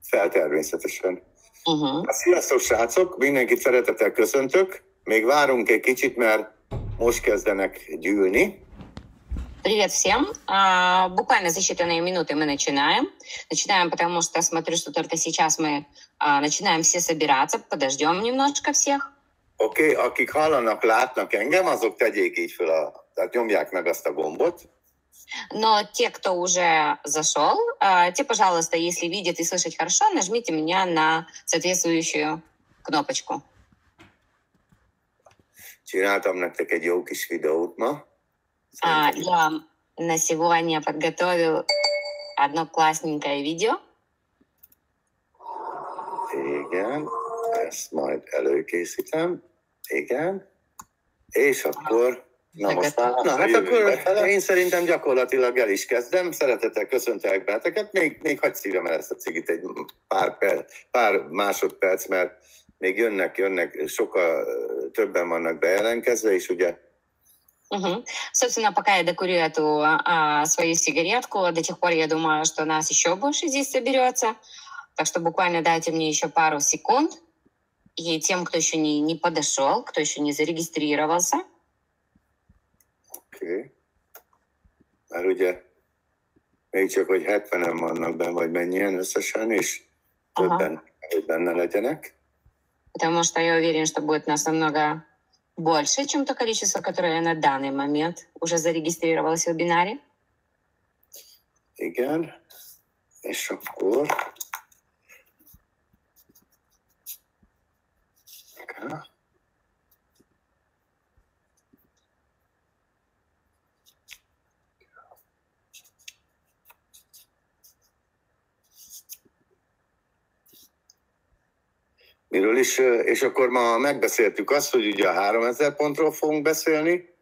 Fel természetesen. Угу. Sziasztok, srácok! Mindenkit szeretettel köszöntök. Még várunk egy kicsit, mert most kezdenek gyűlni. Привет всем. Буквально за считанные минуты мы начинаем. Начинаем, потому что смотрю, что только сейчас мы начинаем все собираться. Подождем немножечко всех. Oké, akik hallanak, látnak engem, azok tegyék így fel, tehát nyomják meg azt a gombot. Но те, кто уже зашел, те, пожалуйста, если видят и слышать хорошо, нажмите меня на соответствующую кнопочку. Csináltam nektek egy jó kis videót ma. Я на сегодня подготовил одно классненькое видео. Igen, ezt majd előkészítem. Igen. És akkor... Hát akkor én szerintem gyakorlatilag el is kezdem. Szeretettel köszöntelek benneteket. Még hadd szívem el ezt a cigit egy pár másodperc, mert még jönnek, sokkal többen vannak bejelentkezve, és ugye... Собственно, пока я докурю эту свою сигаретку, до тех пор я думаю, что нас еще больше здесь соберется. Так что буквально дайте мне еще пару секунд. И тем, кто еще не подошел, кто еще не зарегистрировался. Oké. Mert ugye még csak, hogy 70-en vannak benne, vagy mennyien összesen, és többen, hogy benne legyenek. Потому что я уверен, что будет нас намного больше, чем то количество, которое на данный момент уже зарегистрировалось в вебинаре. Igen. És akkor... Okay. Miről is, és akkor ma megbeszéltük azt, hogy ugye a 3000 pontról fogunk beszélni,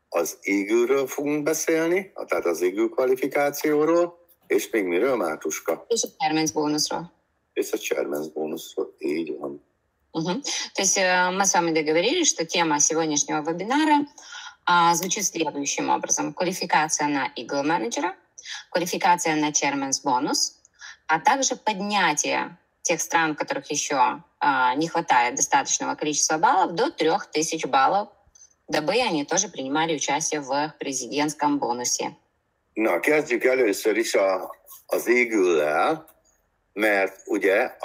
az Eagle-ről fogunk beszélni, tehát az Eagle kvalifikációról, és még miről, Mátuska? És a Chairman's бонусról. És a Chairman's бонусról, így van. То есть мы с вами договорились, что тема сегодняшнего вебинара звучит следующим образом. Квалификация на Eagle менеджера, квалификация на Chairman's бонус, а также поднятие тех стран, в которых еще не хватает достаточного количества баллов, до 3000 баллов, дабы они тоже принимали участие в президентском бонусе. Na, kezdjük először is az Eagle-lel, mert ugye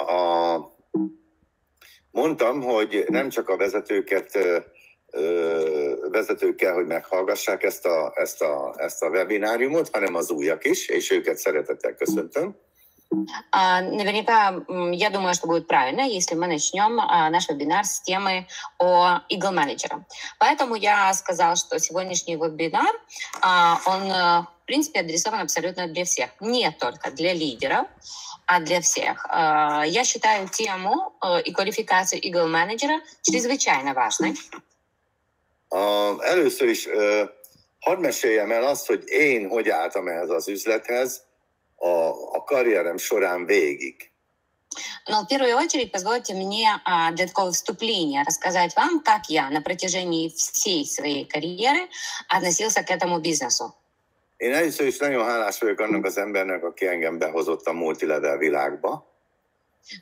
mondtam, hogy nem csak a vezetőkkel, hogy meghallgassák ezt a webináriumot, hanem az újak is, és őket szeretettel köszöntöm. Наверняка, я думаю, что будет правильно, если мы начнем наш вебинар с темы о Eagle менеджера. Поэтому я сказала, что сегодняшний вебинар, он, в принципе, адресован абсолютно для всех. Не только для лидеров, а для всех. Я считаю тему и квалификацию Eagle менеджера чрезвычайно важной. Először is hadd meséljem el azt, hogy én hogy álltam ehhez az üzlethez, a карьером során végig. Но в первую очередь позвольте мне для такого вступления рассказать вам, как я на протяжении всей своей карьеры относился к этому бизнесу. Én először is nagyon hálás vagyok annak az embernek, aki engem behozott a multilevel világba.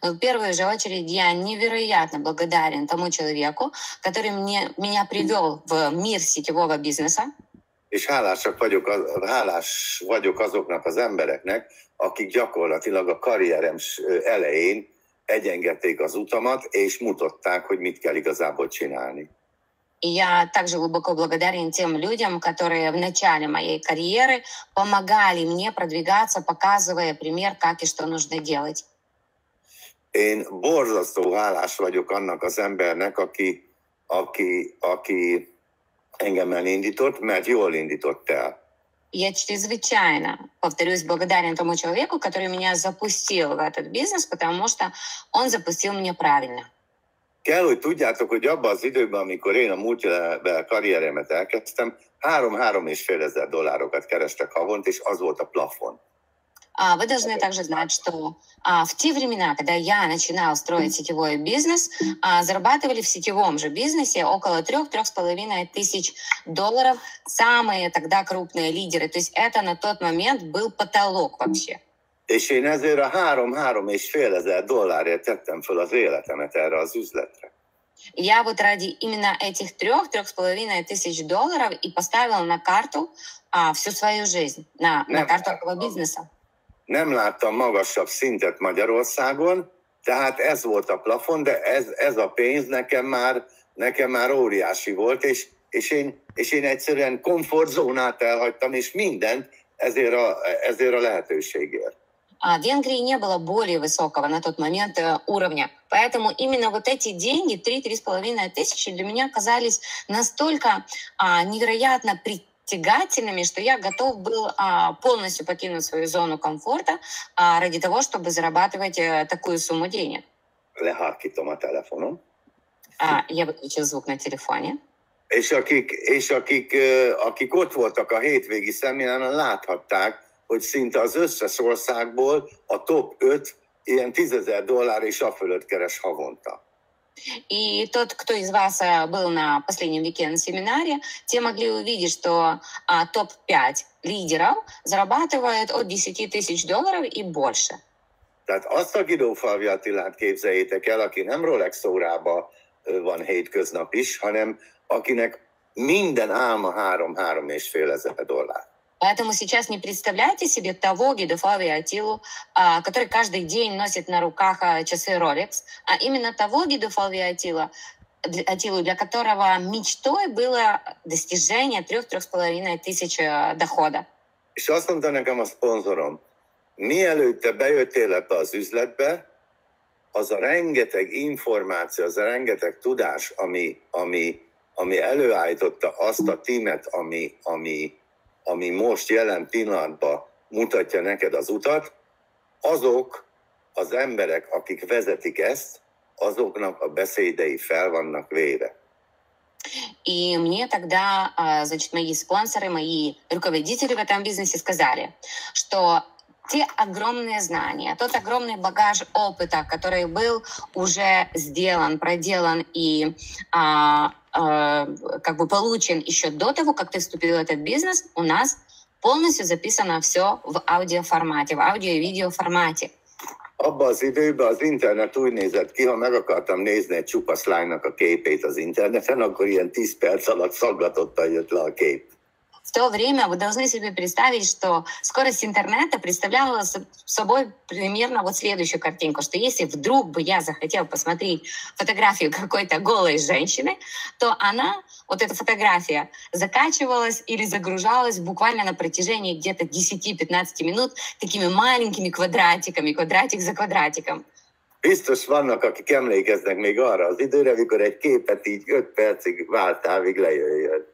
В первую же очередь я невероятно благодарен тому человеку, который меня привел в мир сетевого бизнеса. És hálás vagyok azoknak az embereknek, akik gyakorlatilag a karrierem elején egyengedték az utamat, és mutatták, hogy mit kell igazából csinálni. И я также глубоко благодарен тем людям, которые в начале моей карьеры помогали мне продвигаться, показывая пример, как и что нужно делать. Én borzasztó hálás vagyok annak az embernek, aki engem elindított, mert jól indított el. Я чрезвычайно, повторюсь, благодарен тому человеку, который меня запустил в этот бизнес, потому что он запустил меня правильно. Kell, hogy tudjátok, hogy abban az időben, amikor én a multilevel karrieremet elkezdtem, 3-3,5 ezer dollárokat kerestek havont, és az volt a plafon. Вы должны также знать, что в те времена, когда я начинал строить сетевой бизнес, зарабатывали в сетевом же бизнесе около 3-3,5 тысяч долларов самые тогда крупные лидеры. То есть это на тот момент был потолок вообще. És én ezért a 3-3,5 ezer dollárért tettem föl az életemet erre az üzletre. Я вот ради именно этих 3-3,5 тысяч долларов и поставила на карту всю свою жизнь, на карту этого бизнеса. Nem láttam magasabb szintet Magyarországon, tehát ez volt a plafon, de ez a pénz nekem már óriási volt, és én egyszerűen komfortzónát elhagytam, és mindent ezért a lehetőségért. В Венгрии не было более высокого на тот момент уровня. Поэтому именно вот эти деньги, 3-3,5 тысячи, для меня казались настолько невероятно притягательными, что я готов был полностью покинуть свою зону комфорта ради того, чтобы зарабатывать такую сумму денег. Lehalkítom a telefonom. Я выключил звук на телефоне. És akik ott voltak a hétvégi szemináron, láthatták, hogy szinte az összes országból a top 5 ilyen 10 000 dollár és a fölött keres havonta. И тот, кто из вас был на последнем weekend семинаре, те могли увидеть, что топ-5 лидеров зарабатывают от 10 тысяч долларов и больше. Tehát azt a Guido Attilát képzeljétek el, aki nem Rolex órába van hétköznap is, hanem akinek minden álma 3-3,5 ezer dollár. Поэтому сейчас не представляйте себе того Guido Attilu, который каждый день носит на руках часы Rolex, а именно того Guido Attilu, для которого mечтой было достижение 3-3,5 тысяч дохода. És azt mondta nekem a szponzorom, mielőtt te bejöttél ebbe az üzletbe, az a rengeteg információ, az a rengeteg tudás, ami előállította azt a tímet, ami most jelen pillanatban mutatja neked az utat, azok az emberek, akik vezetik ezt, azoknak a beszédei fel vannak véve. И мне тогда, значит, мои спонсоры, мои руководители в этом бизнесе сказали, что те огромные знания, тот огромный багаж опыта, который был уже сделан, проделан и как бы получен еще до того, как ты вступил в этот бизнес, у нас полностью записано все в аудиоформате, в аудио- и видеоформате. Abban az időben az internet úgy nézett ki, ha meg akartam nézni egy csupasz lánynak a képét az interneten, akkor ilyen 10 perc alatt szaggatottan jött le a kép. В то время вы должны себе представить, что скорость интернета представляла собой примерно вот следующую картинку, что если вдруг бы я захотела посмотреть фотографию какой-то голой женщины, то она, вот эта фотография, закачивалась или загружалась буквально на протяжении где-то 10-15 минут такими маленькими квадратиками, квадратик за квадратиком. Biztos vannak, akik emlékeznek még arra az időre, amikor egy képet így 5 percig vártál, míg lejöjjön.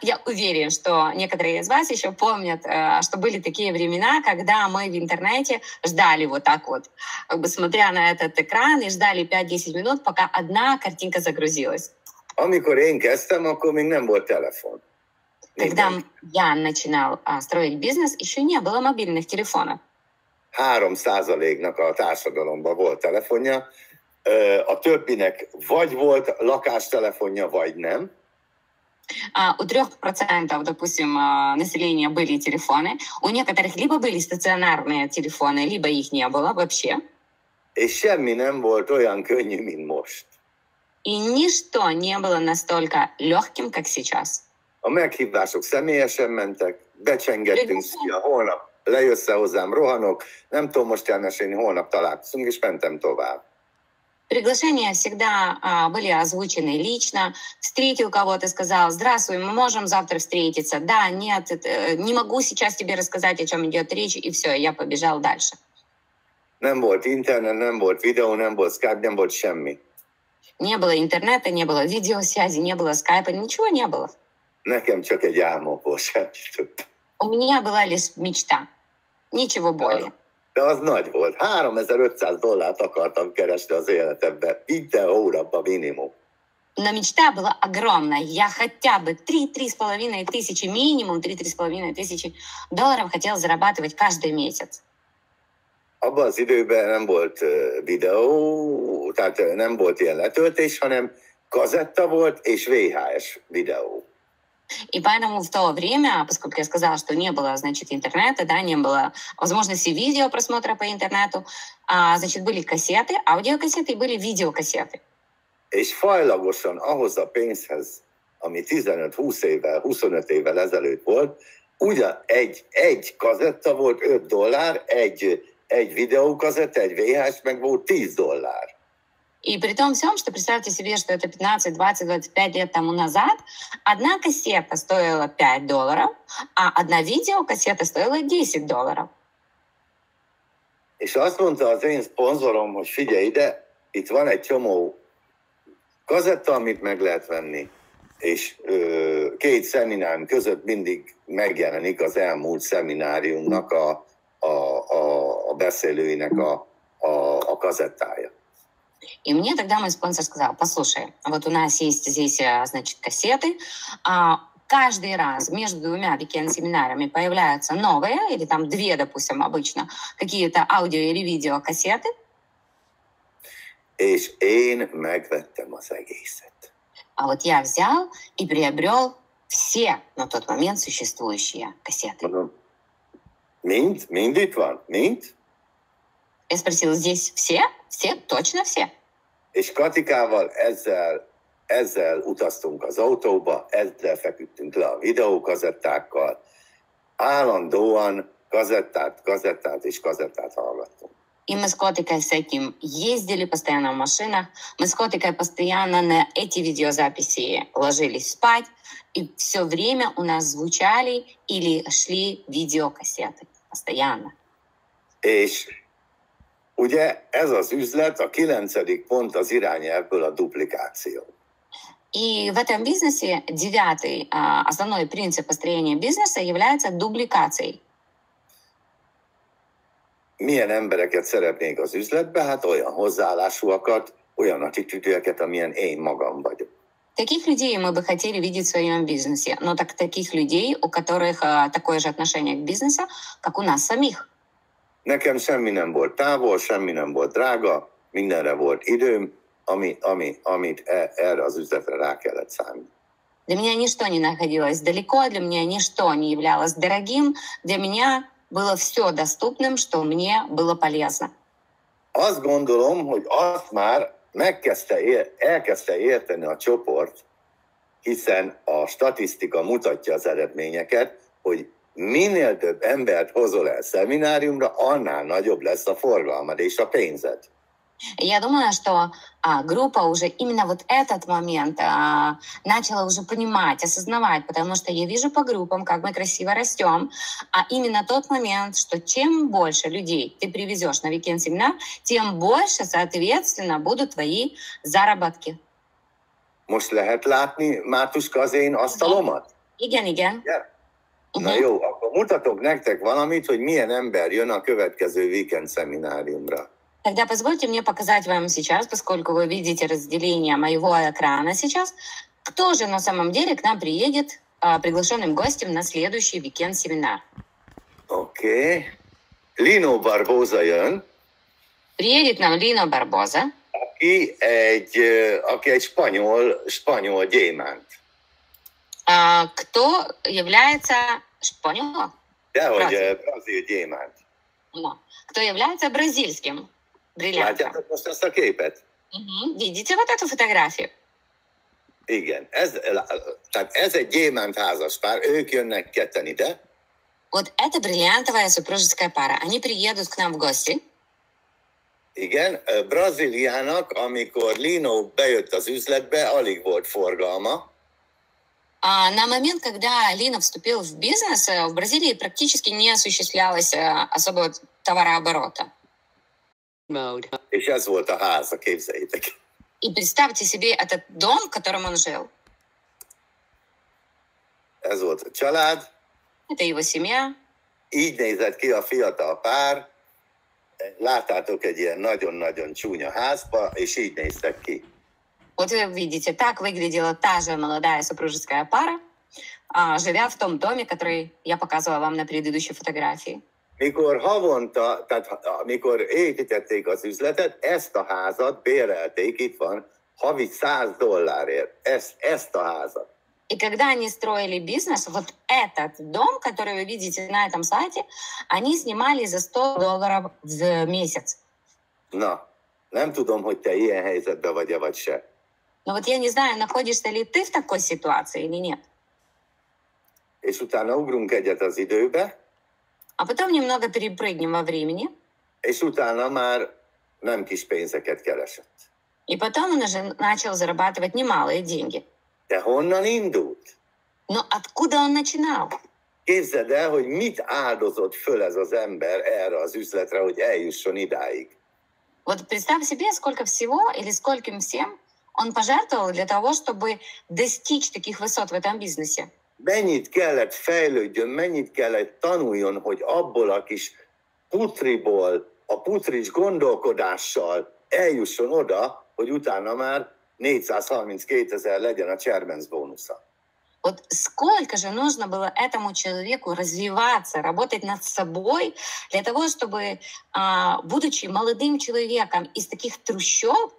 Я уверен, что некоторые из вас еще помнят, что были такие времена, когда мы в интернете ждали вот так вот, как бы смотря на этот экран, и ждали 5-10 минут, пока одна картинка загрузилась. Amikor én kezdtem, akkor még nem volt telefon. Когда я начинал строить бизнес, еще не было мобильных телефонов. 3%-nak a társadalomban volt telefonja, a többinek vagy volt lakástelefonja, vagy nem. У 3%, допустим, населения были телефоны. У некоторых либо были стационарные телефоны, либо их не было вообще. És semmi nem volt olyan könnyű, mint most. И ничто не было настолько легким, как сейчас. A meghívások személyesen mentek, becsengettünk, szia, holnap lejössz hozzám, rohanok, nem tudom most elmesélni, holnap találkozunk, és mentem tovább. Приглашения всегда были озвучены лично. Встретил кого-то, сказал: здравствуй, мы можем завтра встретиться. Да, нет, не могу сейчас тебе рассказать, о чем идет речь, и все, я побежал дальше. Nem volt internet, nem volt videó, nem volt Skype, nem volt semmi. Не было интернета, не было видеосвязи, не было скайпа, ничего не было. Nekem csak egy álmom volt, semmit tudtam. У меня была лишь мечта, ничего более. De az nagy volt. $3500 akartam keresni az életemben. Minden hónapban minimum. Но мечта была огромная. Я хотя бы 3-3,5 тысячи, минимум 3-3,5 тысячи долларов хотела зарабатывать каждый месяц. Abban az időben nem volt videó, tehát nem volt ilyen letöltés, hanem kazetta volt és VHS videó. И поэтому в то время, поскольку я сказала, что не было, значит, интернета, да, не было возможности видео просмотра по интернету, значит, были кассеты, аудиокассеты и были видеокассеты. És fajlagosan ahhoz a pénzhez, ami 15-20 évvel, 25 évvel ezelőtt volt, ugye egy kazetta volt $5, egy videókazetta, egy VHS meg volt $10. И при том всем, что представьте себе, что это 15, 20, 25 лет тому назад, одна кассета стоила $5, а одна видеокассета стоила $10. És azt mondta az én szponzorom, hogy figyelj ide, itt van egy csomó kazetta, amit meg lehet venni, és két szeminárium között mindig megjelenik az elmúlt szemináriumnak a beszélőinek a kazettája. И мне тогда мой спонсор сказал: послушай, вот у нас есть здесь, значит, кассеты, каждый раз между двумя weekend-семинарами появляются новые, или там две, допустим, обычно, какие-то аудио- или видеокассеты. És én megvettem az egészet. А вот я взял и приобрел все на тот момент sуществующие кассеты. Mind itt van? Mind? Я спросила: здесь все? Все? Точно все? És Katikával ezzel utaztunk az autóba, ezzel feküdtünk le a videókazettákkal, állandóan kazettát hallgattunk. И мы с Котикой с этим ездили постоянно в машинах. Мы с Котикой постоянно на эти видеозаписи ложились спать. И все время у нас звучали или шли видеокассеты. Постоянно. És ugye ez az üzlet, a 9. pont az irányelvből a duplikáció. И в этом бизнесе 9-й основной принцип построения бизнеса является дубликацией. Milyen embereket szeretnék az üzletbe? Hát olyan hozzáállásúakat, olyan attitűdőeket, amilyen én magam vagyok. Таких людей мы бы хотели видеть в своем бизнесе. Но так таких людей, у которых такое же отношение к бизнесу, как у нас самих. Nekem semmi nem volt távol, semmi nem volt drága, mindenre volt időm, amit erre az üzletre rá kellett szállni. Для меня ничто не находилось далеко, для меня ничто не являлось дорогим, для меня было все доступным, что мне было полезно. Azt gondolom, hogy azt már elkezdte érteni a csoport, hiszen a statisztika mutatja az eredményeket, hogy minél több embert hozol el szemináriumra, annál nagyobb lesz a forgalmad és a pénzed. Я думаю, что группа уже именно вот этот момент начала уже понимать, осознавать, потому что я вижу по группам, как мы красиво растем, а именно тот момент, что чем больше людей ты привезешь на weekend-семинар, тем больше, соответственно, будут твои заработки. Most lehet látni, Mátuska, az én asztalomat? Igen. Yeah. Na jó, akkor mutatok nektek valamit, hogy milyen ember jön a következő weekend szemináriumra. Тогда позвольте мне показать вам сейчас, поскольку вы видите разделение моего экрана сейчас, кто же на самом деле к нам приедет приглашенным гостем на следующий weekend-семинар. Oké. Lino Barbosa jön. Приедет нам Лино Барбоза. Aki egy spanyol gyémánt. Кто является шпанёл? Dehogy brazil gyémánt. Кто является бразильским бриллиантом. Látjátok most ezt a képet? Видите вот эту фотографию? Igen. Tehát ez egy gyémánt házaspár, ők jönnek ketten ide. Вот это бриллиантовая супружеская пара. Они приедут к нам в гости. Igen, Brazíliának, amikor Lino bejött az üzletbe, alig volt forgalma. На момент, когда Лина вступил в бизнес, в Бразилии практически не осуществлялось особого товарооборота. És ez volt a háza, képzeljétek. И представьте себе этот дом, в котором он жил. Ez volt a család. Это его семья. Így nézett ki a fiatal pár. Láttátok egy ilyen nagyon-nagyon csúnya házba, és így néztek ki. Вот вы видите, так выглядела та же молодая супружеская пара, живя в том доме, который я показывала вам на предыдущей фотографии. Mikor havonta, tehát amikor építették az üzletet, ezt a házat bérelték, itt van, havi $100 ezt a házat. И когда они строили бизнес, вот этот дом, который вы видите на этом сайте, они снимали за $100 в месяц. Na, nem tudom, hogy te ilyen helyzetben vagy-e vagy se. Но вот я не знаю, находишься ли ты в такой ситуации или нет. És utána ugrunk egyet az időbe, А потом немного перепрыгнем во времени, és utána már nem kis pénzeket keresett. и потом он уже начал зарабатывать немалые деньги. De honnan indult? Но откуда он начинал? Képzeld el, hogy mit áldozott föl ez az ember erre az üzletre, hogy eljusson idáig. Вот представь себе, сколько всего или скольким всем он пожертвовал для того, чтобы достичь таких высот в этом бизнесе. Mennyit kellett fejlődjön, mennyit kellett tanuljon, hogy abból a kis putriból, a putris gondolkodással eljusson oda, hogy utána már 432 000 legyen a chairman's bónusza. Вот сколько же нужно было этому человеку развиваться, работать над собой для того, чтобы, будучи молодым человеком из таких трущоб,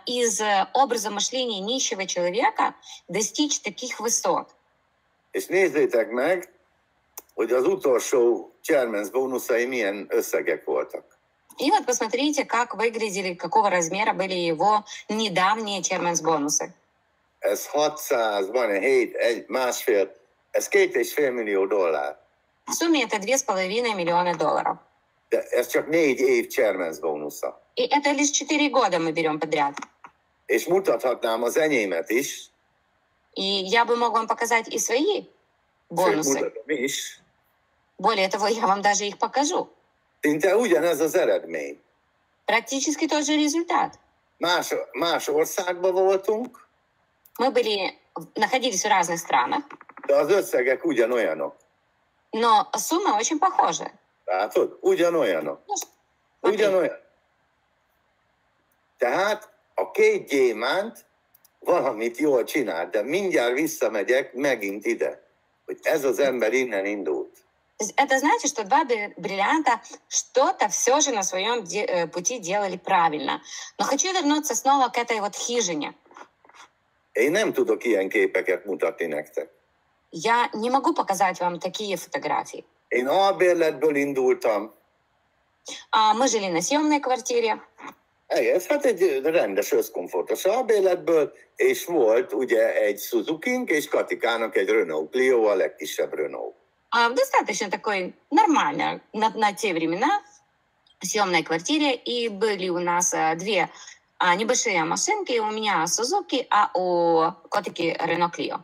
из образа мышления нищего человека, достичь таких высот. És nézzétek meg, hogy az utolsó chairman's bónuszai milyen összegek voltak. И вот посмотрите, как выглядели, какого размера были его недавние chairman's бонусы. Ez 600, van 7, másfél, ez $2,5 millió. В сумме это $2,5 миллиона. De ez csak 4 év chairman's bónusza. И это лишь 4 года мы берем подряд. És mutathatnám az enyémet is. И я бы мог вам показать и свои бонусы. Mutatom is. Более того, я вам даже их покажу. Szinte ugyanez az eredmény. Практически тот же результат. Más országban voltunk, Мы находились в разных странах, de az összegek ugyanolyanok. но суммы очень похожи. Látod? Ugyanolyanok. Смотри, Ugyanolyan. Tehát a két gyémánt valamit jól csinált, de mindjárt visszamegyek megint ide, hogy ez az ember innen indult. то есть это значит, что два бриллианта что-то все же на своем пути делали правильно. Но хочу вернуться снова к этой вот хижине. Én nem tudok ilyen képeket mutatni nektek. Я не могу показать вам такие фотографии. Én albérletből indultam. Мы жили на съемной квартире. Ez hát egy rendes, összkomfortos albérletből, és volt ugye egy Suzuki-nk, és Katikának egy Renault Clio, a legkisebb Renault. Достаточно такой нормально на те времена в съемной квартире. И были у нас две небольшие машинки. У меня Suzuki, а у котики Renault Clio.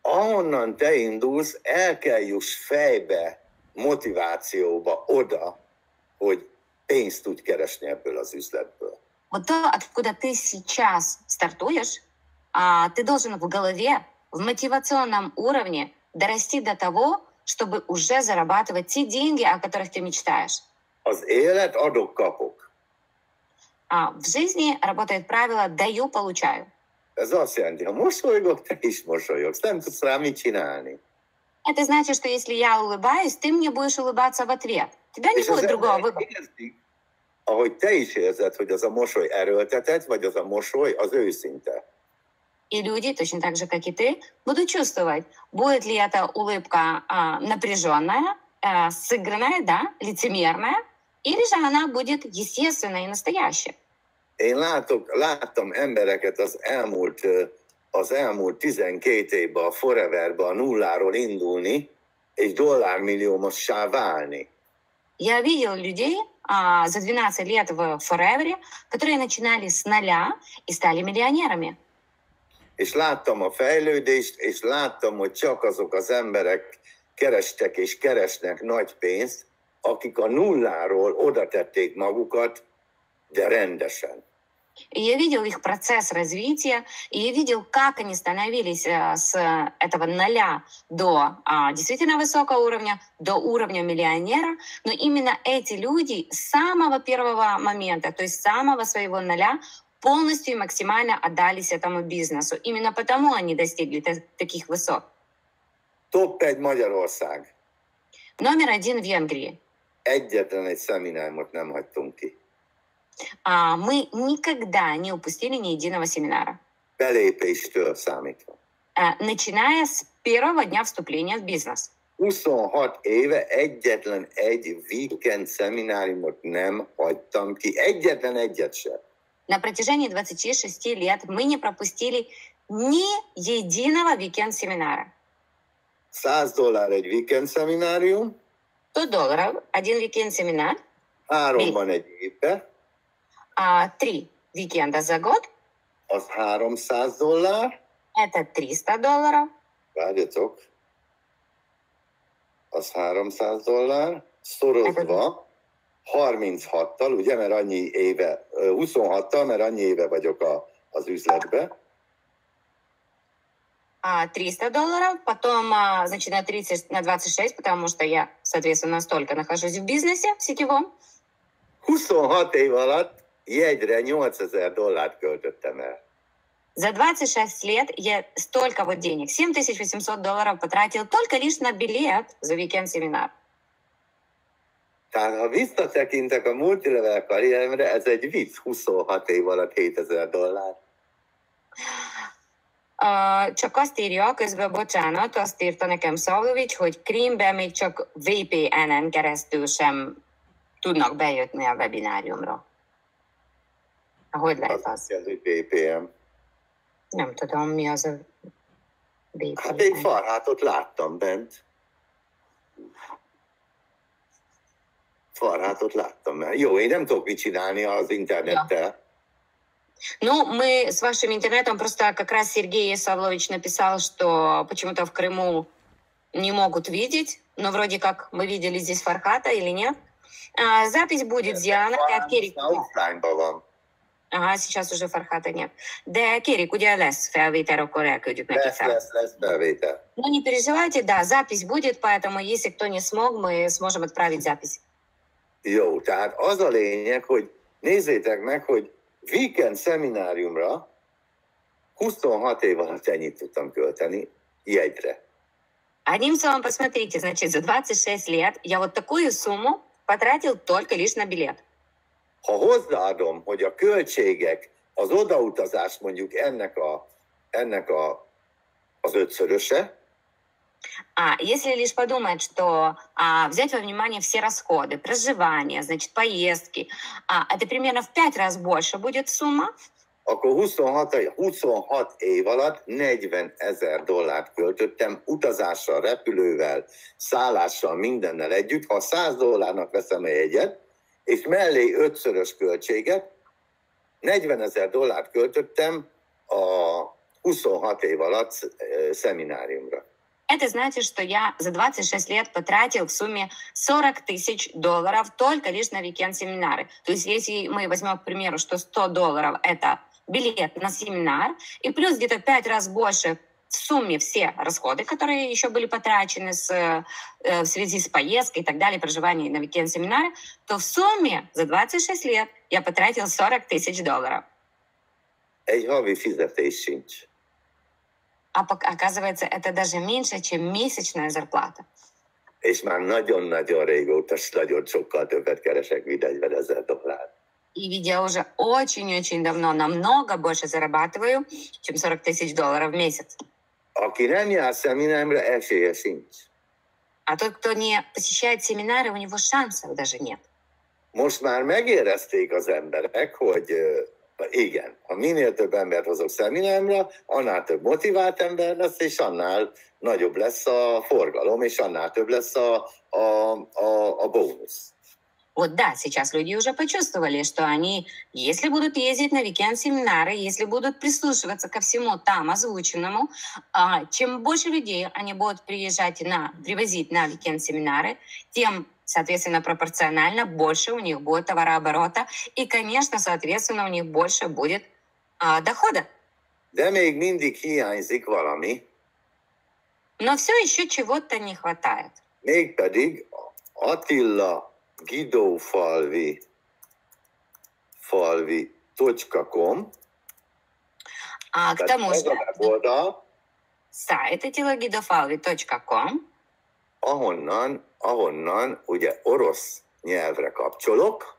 Ahonnan te indulsz, el kell juss fejbe, motivációba oda, hogy pénzt tudj keresni ebből az üzletből. Вот то, откуда ты сейчас стартуешь, ты должен в голове, в мотивационном уровне дорасти до того, чтобы уже зарабатывать те деньги, о которых ты мечтаешь. Az élet adok-kapok. В жизни работает правило «даю, получаю». Ez azt jelenti, ha mosolygok, te is mosolyogsz. Nem tudsz rá mit csinálni. Это значит, что если я улыбаюсь, ты мне будешь улыбаться в ответ. У тебя не És az будет другого emberek выбора. érzik, ahogy te is érzed, hogy az a mosoly erőltetett, vagy az a mosoly az őszinte. И люди, точно так же, как и ты, будут чувствовать, будет ли эта улыбка напряженная, сыгранная, да, лицемерная, или же она будет естественная и настоящая. Én láttam embereket az elmúlt 12 évben a Foreverbe a nulláról indulni, és dollármilliómossá válni. Я видел людей за 12 лет в Forever, которые начинали с нуля и стали миллионерами. És láttam a fejlődést, és láttam, hogy csak azok az emberek kerestek és keresnek nagy pénzt, akik a nulláról oda tették magukat, de rendesen. И я видел их процесс развития, и я видел, как они становились с этого нуля до действительно высокого уровня, до уровня миллионера. Но именно эти люди с самого первого момента, то есть с самого своего нуля, полностью и максимально отдались этому бизнесу. Именно потому они достигли таких высот. Top 1 Magyarország. Номер 1 в Венгрии. Egyetlen egy szemináriumot nem hagytunk ki. Мы никогда не упустили ни единого семинара. Belépéstől számítva. Начиная с первого дня вступления в бизнес. 26 éve egyetlen egy weekend szemináriumot nem hagytam ki, egyetlen egyet sem. На протяжении 26 лет мы не пропустили ни единого weekend-семинара. $100 egy weekend szeminárium. $100 один weekend-семинар. 3 egy évbe. 3 weekend за год. Az $300. Это $300. Várjatok. Az $300. Szorozva 36-tal, ugye, mert annyi éve, 26-tal, mert annyi éve vagyok az üzletbe. $300, потом, значит, на 30, на 26, потому что я, соответственно, настолько нахожусь в бизнесе, в сетевом. 26 év alatt jegyre $8000 költöttem el. За 26 лет я столько вот денег, $7800 потратил только лишь на билет за weekend-семинар. Tehát, ha visszatekintek a multilevel karrieremre, ez egy vicc, 26 év alatt $7000. Csak azt írja, közben bocsánat, azt írta nekem Szavlovics, hogy Krímben még csak VPN-en keresztül sem tudnak bejutni a webináriumra. Hogy lehet az? Az VPN. Nem tudom, mi az a VPN. Hát egy Farhátot láttam bent. Farhátot láttam. Jó, én nem tudok mit csinálni az internettel. Ну, мы с вашим интернетом, просто как раз Сергей Савлович написал, что почему-то в Крыму не могут видеть, но вроде как мы видели здесь Фархата или нет. Запись будет сделана. Ага, сейчас уже Фархата нет. De Kérik, ugye lesz felvétel, akkor elküldjük neki fel. Lesz felvétel. Ну, не переживайте, да, запись будет, поэтому если кто не смог, мы сможем отправить запись. Jó, tehát az a lényeg, hogy nézzétek meg, hogy weekend szemináriumra 26 év alatt ennyit tudtam költeni jegyre. Одним словом, посмотрите, значит, за 26 лет я вот такую сумму потратил только лишь на билет. Ha hozzáadom, hogy a költségek, az odautazás mondjuk ennek az 5-szöröse, если лишь подумать, что взять во внимание все расходы, проживание, значит, поездки, это примерно в 5 раз больше будет сумма, akkor 26 év alatt $40,000 költöttem utazással, repülővel, szállással, mindennel együtt. Ha $100 veszem a jegyet, és mellé 5-szörös költséget, $40,000 költöttem a 26 év alatt szemináriumra. Это значит, что я за 26 лет потратил в сумме $40 000 только лишь на weekend-семинары. То есть если мы возьмем, к примеру, что $100 это билет на семинар, и плюс где-то 5 раз больше в сумме все расходы, которые еще были потрачены в связи с поездкой и так далее, проживание на weekend-семинары, то в сумме за 26 лет я потратил $40 000. Egy havi fizetés sincs. Оказывается, это даже меньше, чем месячная зарплата. És már nagyon-nagyon régóta, nagyon sokkal többet keresek, mint $40,000. И ведь я уже очень-очень давно намного больше зарабатываю, чем $40 000 в месяц. Aki nem jár szemináriumra, esélye sincs. А тот, кто не посещает семинары, у него шансов даже нет. Most már megérezték az emberek, hogy igen, ha minél több embert hozok szemináriumra, annál több motivált ember lesz, és annál nagyobb lesz a forgalom, és annál több lesz a bónusz. Вот да, сейчас люди уже почувствовали, что они, если будут ездить на weekend-семинары, если будут прислушиваться ко всему там озвученному, чем больше людей они будут привозить на weekend-семинары, тем, соответственно, пропорционально больше у них будет товарооборота, и, конечно, соответственно, у них больше будет дохода. De még mindig hiányzik valami. Но все еще чего-то не хватает. Mégpedig Attila guidofalvi.com. К тому же сайт attilagidofalvi.com, ahonnan ugye orosz nyelvre kapcsolok.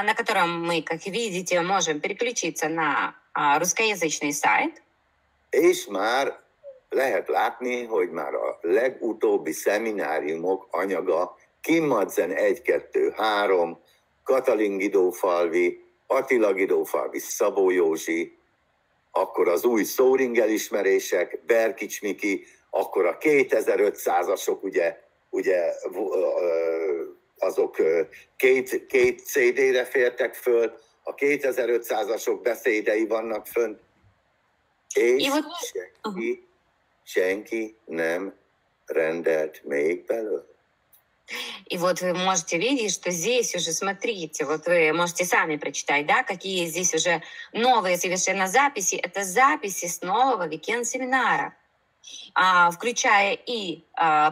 на котором мы, как видите, можем переключиться на русскоязычный сайт. És már lehet látni, hogy már a legutóbbi szemináriumok anyaga Kim-Madsen 1, 2, 3, Katalin Guidófalvi, Attila Guidófalvi, Szabó Józsi, akkor az új Szóring elismerések, Berkics Miki, akkor a 2500-asok, ugye azok két CD-re fértek föl, a 2500-asok beszédei vannak fönt, és senki nem rendelt még belőle. И вот вы можете видеть, что здесь уже, смотрите, вот вы можете сами прочитать, да, какие здесь уже новые совершенно записи. Это записи с нового уикенд-семинара, включая и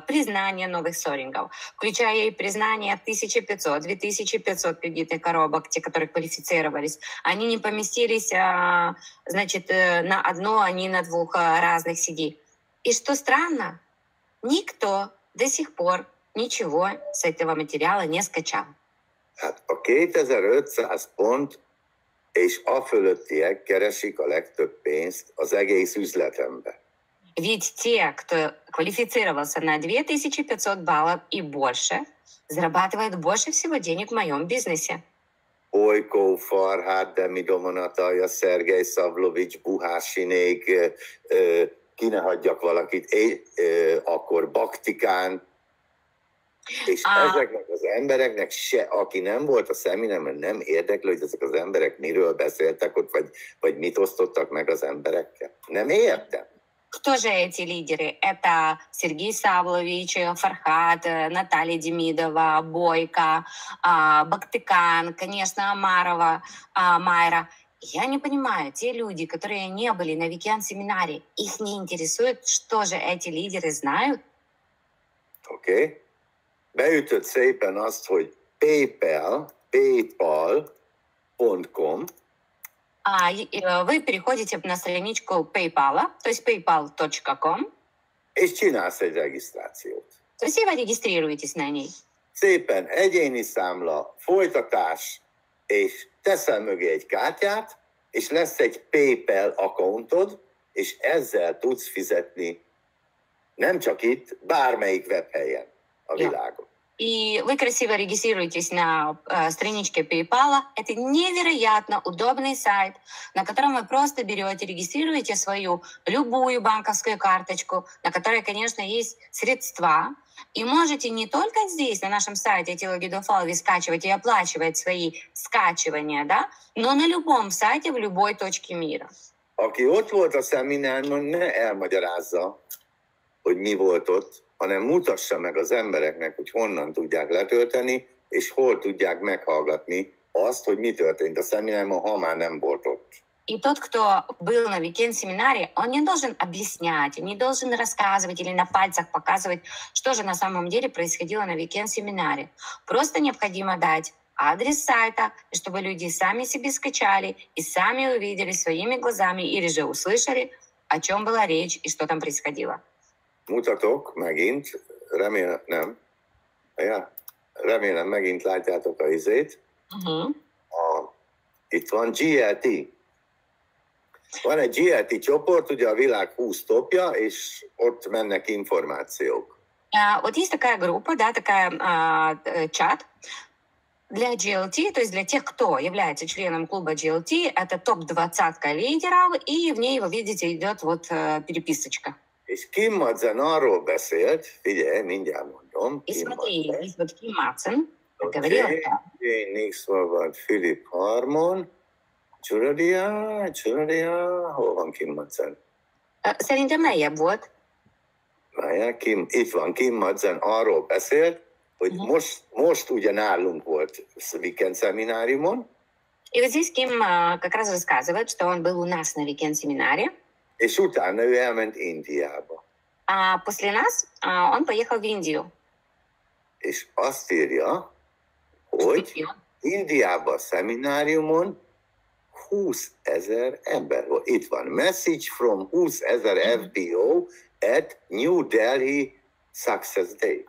признание новых сорингов, включая и признание 1500, 2500 кредитных коробок, те, которые квалифицировались. Они не поместились, значит, на одно, они на двух разных CD. И что странно, никто до сих пор nичего с этого материала не скачал. Hát a 2500 pont és a fölöttiek keresik a legtöbb pénzt az egész üzletembe. Ведь те, кто квалифицировался на 2500 баллов и больше, зарабатывают больше всего денег в моем бизнесе. Olykó, Farhad, Demidova Natalja, Szergej Szablovics, Buhásinék, ki ne hagyjak valakit, akkor Baktikán, és ezeknek az embereknek se, aki nem volt a szemináriumon, nem érdekli, hogy ezek az emberek miről beszéltek ott, vagy mit osztottak meg az emberekkel. Nem értem. Кто же эти лидеры? Это Сергей Савлович, Фархад, Наталья Демидова, Бойко, Бактыкан, конечно, Амарова, Майра. Я не понимаю, те люди, которые не были на уикенд-семинаре, их не интересует, что же эти лидеры знают? Окей. Beütött szépen azt, hogy paypal.com. Вы переходите на страничку PayPal, то есть paypal.com. És csinálsz egy regisztrációt. То есть вы регистрируетесь на ней. Szépen egyéni számla, folytatás, és teszel mögé egy kártyát, és lesz egy PayPal accountod, és ezzel tudsz fizetni nem csak itt, bármelyik webhelyen a világon. И вы красиво регистрируетесь на страничке PayPal. Это невероятно удобный сайт, на котором вы просто берете, регистрируете свою любую банковскую карточку, на которой, конечно, есть средства. И можете не только здесь, на нашем сайте Attila Guidofalvi, скачивать и оплачивать свои скачивания, да, но на любом сайте в любой точке мира. Aki ott volt a szemináriumon, ne elmagyarázza, hogy mi volt ott, hanem mutassa meg az embereknek, hogy honnan tudják letölteni, és hol tudják meghallgatni azt, hogy mi történt a szemináriumon, ha már nem volt ott. И тот, кто был на уикенд-семинаре, он не должен объяснять, не должен рассказывать или на пальцах показывать, что же на самом деле происходило на уикенд-семинаре. Просто необходимо дать адрес сайта, чтобы люди сами себе скачали и сами увидели своими глазами или же услышали, о чем была речь и что там происходило. Mutatok megint, remélem megint látjátok a izét. Itt van GLT. Van egy GLT csoport, ugye a világ 20 topja, és ott mennek információk. Вот есть такая группа, да, такая чат для GLT, то есть для тех, кто является членом клуба GLT, это топ-20 лидеров, и в ней, вы видите, идет вот переписочка. És Kim-Madsen arról beszélt, figyelj, mindjárt mondom. И смотри, здесь вот Kim-Madsen говорил. Nix volt Philip Harmon, Csuradia, hol van Kim-Madsen? Szerintem lejjebb volt. Itt van, Kim-Madsen arról beszélt, hogy most ugye nálunk volt weekend szemináriumon. И вот здесь Ким как раз рассказывает, что он был у нас на уикенд-семинаре. És utána ő elment Indiába. А после нас он поехал в Индию. És azt írja, hogy Indiában a szemináriumon 20 000 ember volt. Itt van, message from 20 000 FBO at New Delhi Success Day.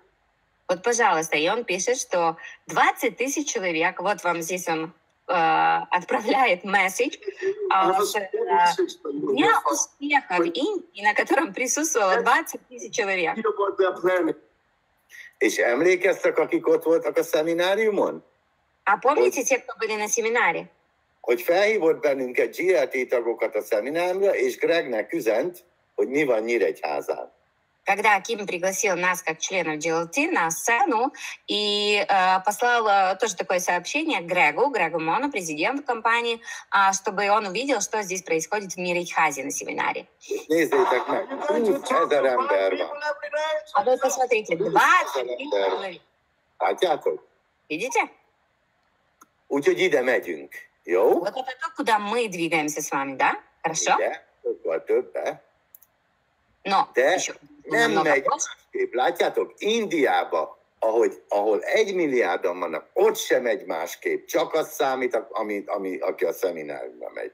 Вот, пожалуйста, и он пишет, что 20 тысяч человек, вот вам здесь он отправляет месседж с Дня успеха в Индии, на котором присутствовало 20 тысяч человек. És emlékeztek, akik ott voltak a szemináriumon? А помните те, кто были на семинаре? Hogy felhívott bennünket GLT tagokat a szemináriumra, és Gregnek üzent, hogy mi van Nyíregyházán. Когда Ким пригласил нас, как членов GLT, на сцену и послал тоже такое сообщение Грегу Мону, президенту компании, чтобы он увидел, что здесь происходит в Нирейдхазе на семинаре. Nézzétek meg, 20 000 ember van. А вы посмотрите, 20 000 человек. Látjátok? Видите? Úgyhogy ide megyünk, jó? Вот это то, куда мы двигаемся с вами, да? Хорошо? Ide, sokkal többe. Но De еще nem намного megy больше. másképp. Látjátok, Indiába, ahol 1 milliárdan vannak, ott sem megy másképp. Csak az számít, aki a szemináriumra megy.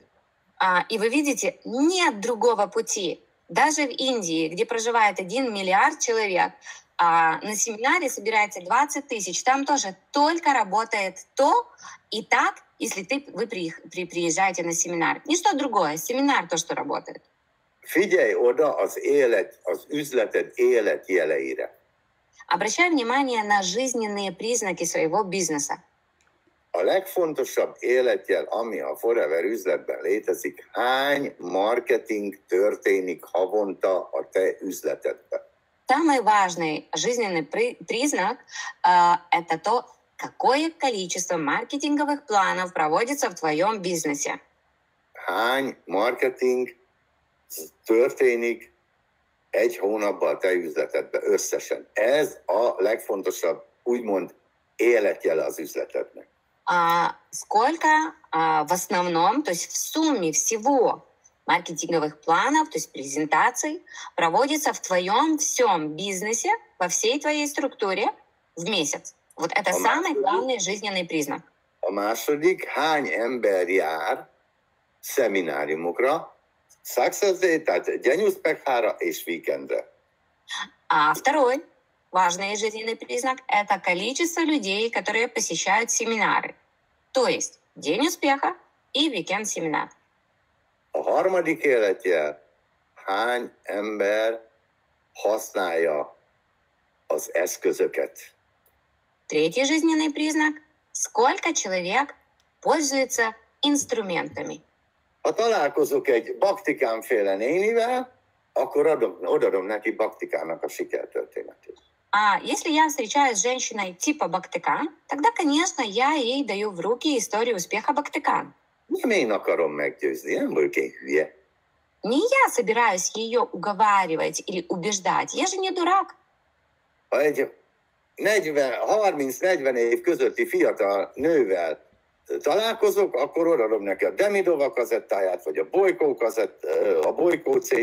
И вы видите, нет другого пути. Даже в Индии, где проживает 1 миллиард человек, на семинаре собирается 20 тысяч. Там тоже только работает то и так, если вы приезжаете на семинар. Ничто другое. Семинар то, что работает. Figyelj oda az üzleted életjeleire. Обращай внимание на жизненные признаки своего бизнеса. A legfontosabb életjel, ami a Forever üzletben létezik, hány marketing történik havonta a te üzletedben. Самый важный жизненный признак это то, какое количество маркетинговых планов проводится в твоем бизнесе. Hány marketing történik egy hónapban a te üzletedben összesen. Ez a legfontosabb, úgymond életjele az üzletednek. Сколько в основном, то есть в сумме всего маркетинговых планов, то есть презентаций, проводится в твоем всем бизнесе, во всей твоей структуре в месяц. Вот это самый главный жизненный признак. A második, hány ember jár szemináriumokra, szakszerzé, tehát gyenyuszpekhára és víkendre. А второй важный жизненный признак – это количество людей, которые посещают семинары. То есть День успеха и weekend-семинар. A harmadik életjel, hány ember használja az eszközöket. Tretий жизненный признак – сколько человек пользуется инструментами. Ha találkozok egy Baktikán-féle nénivel, akkor odadom neki Baktikának a sikertörténetét. А если я встречаюсь с женщиной типа Бактикан, тогда, конечно, я ей даю в руки историю успеха Бактикан. Nem én akarom meggyőzni, nem vagyok én hülye. Не я собираюсь ее уговаривать или убеждать. Я же не дурак. Ha egy 30-40 év közötti fiatal nővel találkozok, akkor odadom neki a Demidova kazettáját, vagy a Boykó C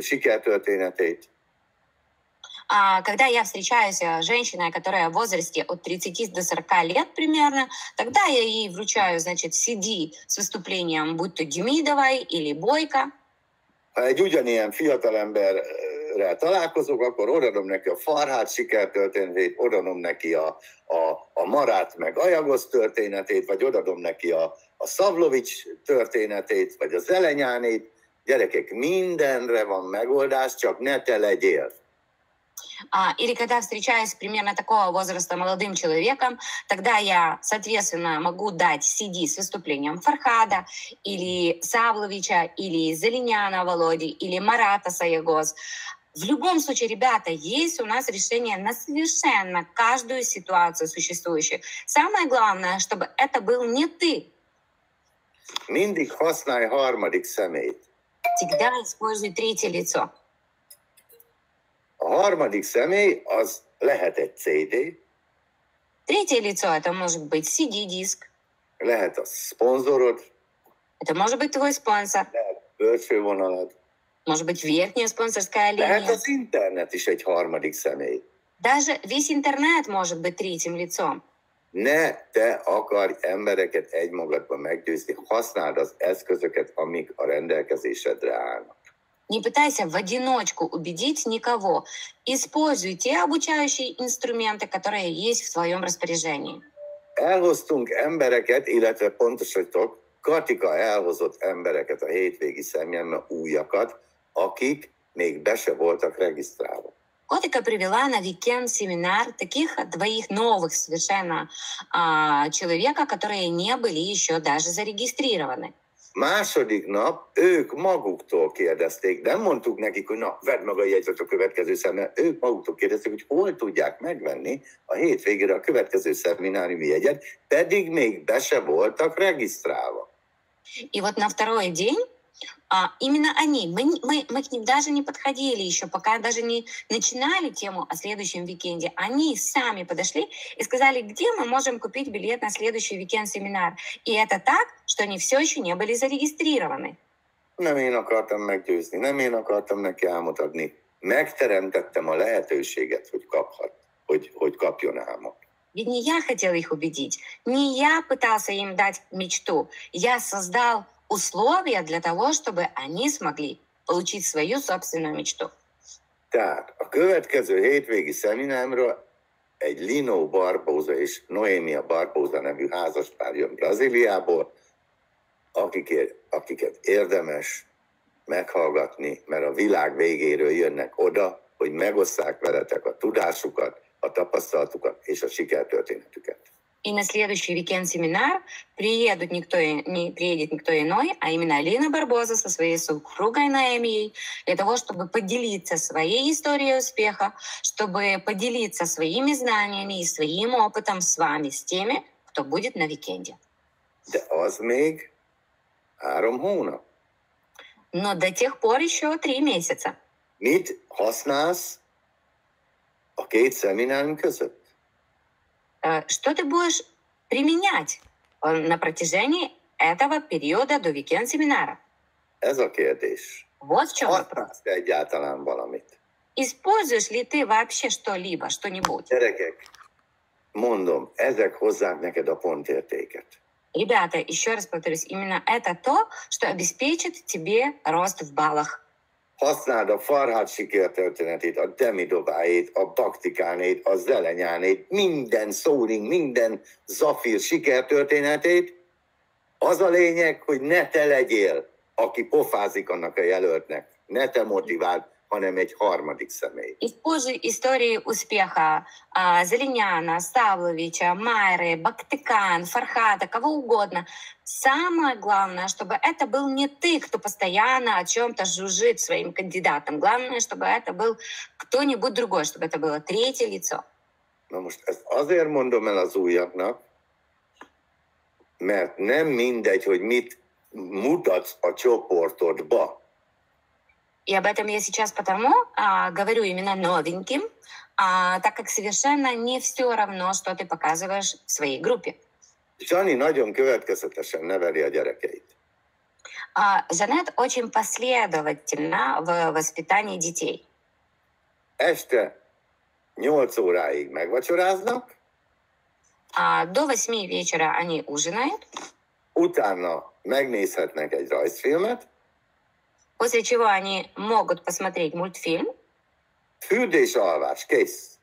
sikertörténetét. Когда я встречаюсь с женщиной, которая в возрасте от 30 до 40 лет примерно, тогда я ей вручаю, значит, CD с выступлением, будь то Демидовой или Бойко. Ha egy ugyanilyen fiatalemberrel találkozok, akkor odadom neki a Farhad sikertörténetét, odadom neki a Marát meg Ajagosz történetét, vagy odadom neki a Szavlovics történetét, vagy a Zelenyánét. Gyerekek, mindenre van megoldás, csak ne te legyél. Или когда встречаюсь примерно такого возраста молодым человеком, тогда я, соответственно, могу дать CD с выступлением Фархада, или Савловича, или Зеленяна Володи, или Марата Саягоз. В любом случае, ребята, есть у нас решение на совершенно каждую ситуацию существующую. Самое главное, чтобы это был не ты. Mindig használj harmadik személyt. Всегда используй третье лицо. A harmadik személy az lehet egy CD, Третье лицо — это может быть CD-диск, lehet a szponzorod, это может быть твой спонсор, lehet bölcsővonalad, может быть верхняя спонсорская lehet линия. az internet is egy harmadik személy. Даже весь интернет может быть третьим лицом. Ne te akarj embereket egymagadban meggyőzni, használd az eszközöket, amik a rendelkezésedre állnak. Не пытайся в одиночку убедить никого. Используй те обучающие инструменты, которые есть в твоем распоряжении. Elhoztunk embereket, illetve pontosítok, Katika elhozott embereket a hétvégi szemjánna, újakat, akik még be se voltak regisztrálva. Котика привела на викенд-семинар таких двоих новых совершенно человека, которые не были еще даже зарегистрированы. Második nap ők maguktól kérdezték, nem mondtuk nekik, hogy na, vedd meg a jegyzet a következő szemre, ők maguktól kérdezték, hogy hol tudják megvenni a hétvégére a következő szemináriumi jegyet, pedig még be se voltak regisztrálva. И вот на второй день именно они, мы к ним даже не подходили еще, пока даже не начинали тему о следующем викенде. Они сами подошли и сказали, где мы можем купить билет на следующий викенд-семинар. И это так, что они все еще не были зарегистрированы. Nem én akartam meggyőzni, nem én akartam neki elmutatni. Megteremtettem a lehetőséget, hogy kapjon álmot. Ведь не я хотела их убедить, не я пытался им дать мечту. Я создал условия для того, чтобы они смогли получить свою собственную мечту. Tehát a következő hétvégi szeminámra egy Lino Barbosa és Noémia Barbosa nevű házaspár jön Brazíliából, akiket érdemes meghallgatni, mert a világ végéről jönnek oda, hogy megosszák veletek a tudásukat, a tapasztalatukat és a sikertörténetüket. И на следующий викенд-семинар приедет никто иной, а именно Алина Барбоза со своей супругой Наэмией, для того, чтобы поделиться своей историей успеха, чтобы поделиться своими знаниями и своим опытом с вами, с теми, кто будет на викенде. De az még 3 hónap. Но до тех пор еще 3 месяца. Mit használsz a 2 szeminárium között? Что ты будешь применять на протяжении этого периода до викенд-семинара? Ez a kérdés. Вот в чем вопрос. Használsz egyáltalán valamit? Используешь ли ты вообще что-либо, что-нибудь? Gyerekek, mondom, ezek hozzák neked a pontértéket. Ребята, еще раз повторюсь, именно это то, что обеспечит тебе рост в баллах. Használd a Farhad sikertörténetét, a Demidobáét, a Baktikánét, a Zelenyánét, minden Szóring, minden Zafír sikertörténetét. Az a lényeg, hogy ne te legyél, aki pofázik annak a jelöltnek. Ne te motiváld, hanem egy harmadik személy. Используй истории успеха Зеленяна, Савловича, Майры, Бактыкан, Фархада, кого угодно. Самое главное, чтобы это был не ты, кто постоянно о чем-то жужжит своим кандидатам. Главное, чтобы это был кто-нибудь другой, чтобы это было третье лицо. Na most ezt azért mondom el az újaknak, mert nem mindegy, hogy mit mutatsz a csoportodba. И об этом я сейчас потому говорю именно новеньким, так как совершенно не все равно, что ты показываешь в своей группе. Jani nagyon következetesen neveli a gyerekeit. Жанет очень последовательна в воспитании детей. Este 8 óráig megvacsoráznak, До 8 вечера они ужинают, utána megnézhetnek egy rajzfilmet, после чего они могут посмотреть мультфильм, fürdés, alvás, kész.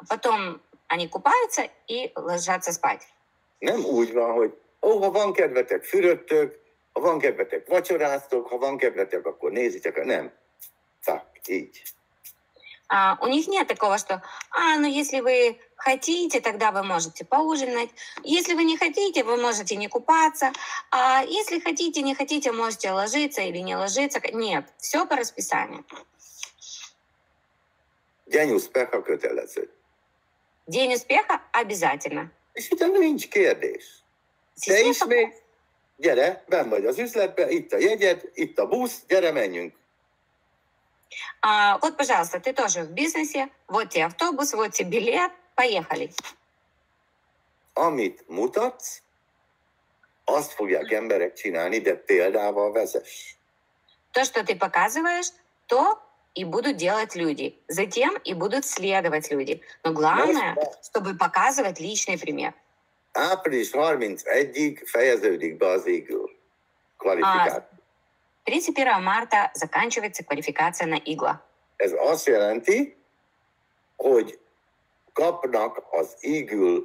Потом они купаются и ложатся спать. Nem úgy van, hogy ha van kedvetek, fürödtök, ha van kedvetek, vacsoráztok, ha van kedvetek, akkor nézitek. Nem. Так, így. У них нет такого, что, ну если вы хотите, тогда вы можете поужинать. Если вы не хотите, вы можете не купаться. Если хотите, не хотите, можете ложиться или не ложиться. Нет, все по расписанию. Dень успеха kötelező. Dень успеха обязательно. És utána nincs kérdés. Te is még, gyere, benn vagy az üzletben, itt a jegyed, itt a busz, gyere, menjünk. Вот, пожалуйста, ты тоже в бизнесе, вот тебе автобус, вот тебе билет, поехали. Amit mutatsz, azt fogják emberek csinálni, de példával vezess. То, что ты показываешь, то и будут делать люди. Затем и будут следовать люди. Но главное, чтобы показывать личный пример. Április 31-ig fejeződik be az Eagle kvalifikáció. 31 марта заканчивается квалификация на игла. Ez azt jelenti, hogy kapnak az Eagle,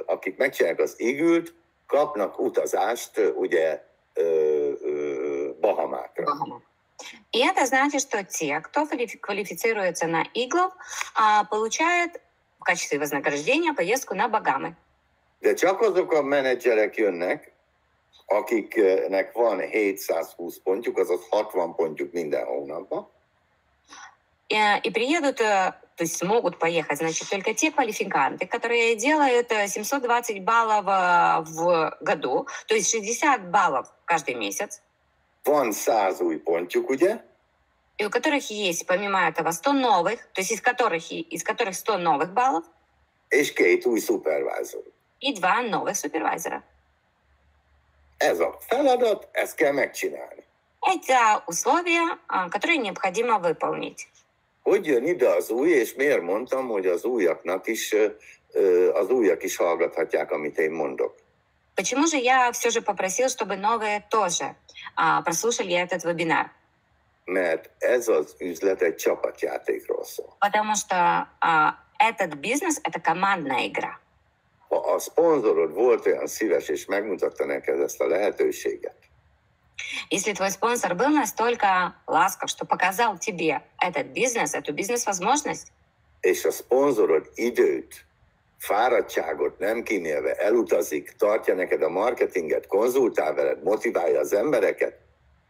akik megcsinálják az Eagle-t, kapnak utazást, ugye, Bahamákra. И это значит, что те, кто квалифицируется на иглов, получают в качестве вознаграждения поездку на Багамы. De csak azok a menedzserek jönnek, akiknek van 720 pontjuk, azaz 60 pontjuk minden hónapban. И приедут, то есть смогут поехать, значит, только те квалификанты, которые делают 720 баллов в году, то есть 60 баллов каждый месяц. Van 100 új pontjuk, ugye? И у которых есть, помимо этого, 100 новых, то есть из которых 100 новых баллов. És 2 új supervisor. И 2 новых супервайзера. Ez a feladat, ezt kell megcsinálni. Это условия, которые необходимо выполнить. Hogy jön ide az új, és miért mondtam, hogy az újaknak is, az újak is hallgathatják, amit én mondok? Почему же я все же попросил, чтобы новые тоже прослушали этот вебинар? Mert ez az üzlet egy csapatjátékról szól. Потому что этот бизнес — это командная игра. Ha a szponzorod volt olyan szíves, és megmutatta neked ezt a lehetőséget, Если твой спонсор был настолько ласков, что показал тебе этот бизнес, эту бизнес-возможность, és a szponzorod időt, fáradtságot nem kímélve elutazik, tartja neked a marketinget, konzultál veled, motiválja az embereket,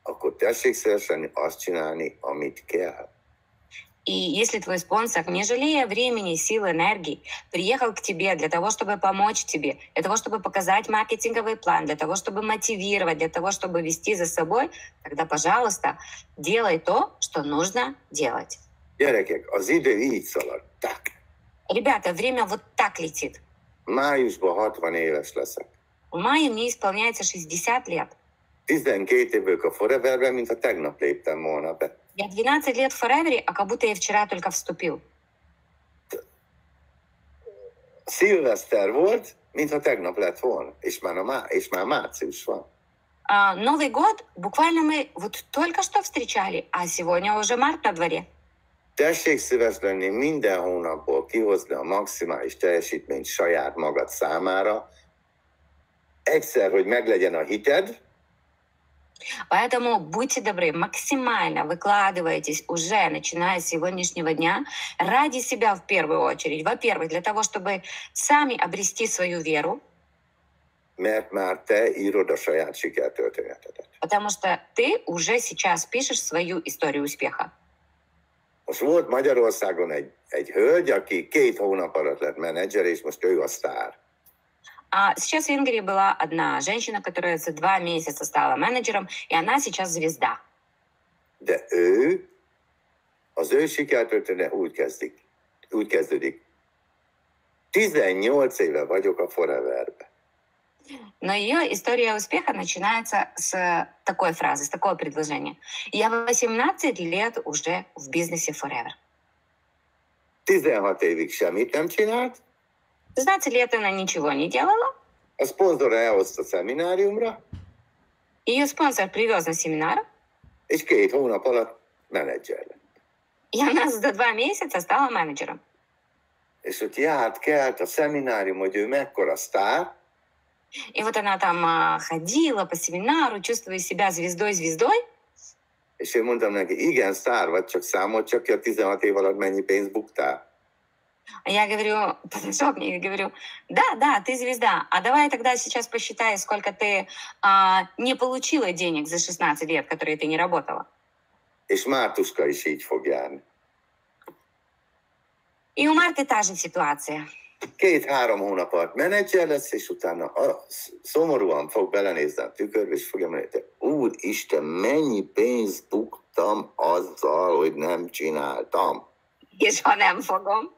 akkor tessék szívesen azt csinálni, amit kell. и если твой спонсор, не жалея времени, сил, энергии, приехал к тебе для того, чтобы помочь тебе, для того, чтобы показать маркетинговый план, для того, чтобы мотивировать, для того, чтобы вести за собой, тогда, пожалуйста, делай то, что нужно делать. Gyerekek, az idő így szalad. Tak. Ребята, время вот так летит. Májusban 60 éves leszek. В мае мне исполняется 60 лет. 12 évből a Foreverben, mintha tegnap léptem volna be. Я 12 лет в Forever, а как будто я вчера только вступил. Szilveszter volt, mintha tegnap lett volna, és már március van. Новый год буквально мы вот только что встречали, а сегодня уже март на дворе. Tessék szíves lenni minden hónapból kihozni a maximális teljesítményt saját magad számára. Egyszer, hogy meglegyen a hited, Поэтому будьте добры, максимально выкладывайтесь уже, начиная с сегодняшнего дня, ради себя в первую очередь. Во-первых, для того, чтобы сами обрести свою веру, mert már te írod a saját sikertörténetedet. потому что ты уже сейчас пишешь свою историю успеха. Most volt Magyarországon egy hölgy, aki 2 hónap alatt lett menedzser, és most ő a sztár. Сейчас в Венгрии была одна женщина, которая за 2 месяца стала менеджером, и она сейчас звезда. De az ő sikertörténet úgy kezdődik. 18 éve vagyok a Foreverbe. Но ее история успеха начинается с такой фразы, с такого предложения. Я 18 лет уже в бизнесе Forever. 16 évig semmit nem csinált. 16 лет она ничего не делала. A szponzora elhozta szemináriumra. Ее спонсор привез на семинар. És 2 hónap alatt menedzser lett. И она за 2 месяца стала менеджером. És ott járt kelt a szeminárium, hogy ő mekkora sztár. И вот она там ходила по семинару, чувствуя себя звездой. És én mondtam neki, igen, sztár vagy, csak számolt csak ki a 16 év alatt mennyi pénzt buktál. Я говорю, подошел к ней и говорю, да, ты звезда, а давай тогда сейчас посчитай, сколько ты не получила денег за 16 лет, которые ты не работала. És Mártuska is így fog járni. И у Марты та же ситуация. 2-3 hónap alatt menedzser lesz, és utána szomorúan fog belenézni a tükörbe, és fogja mondani, Úristen, mennyi pénzt buktam azzal, hogy nem csináltam. És ha nem fogom,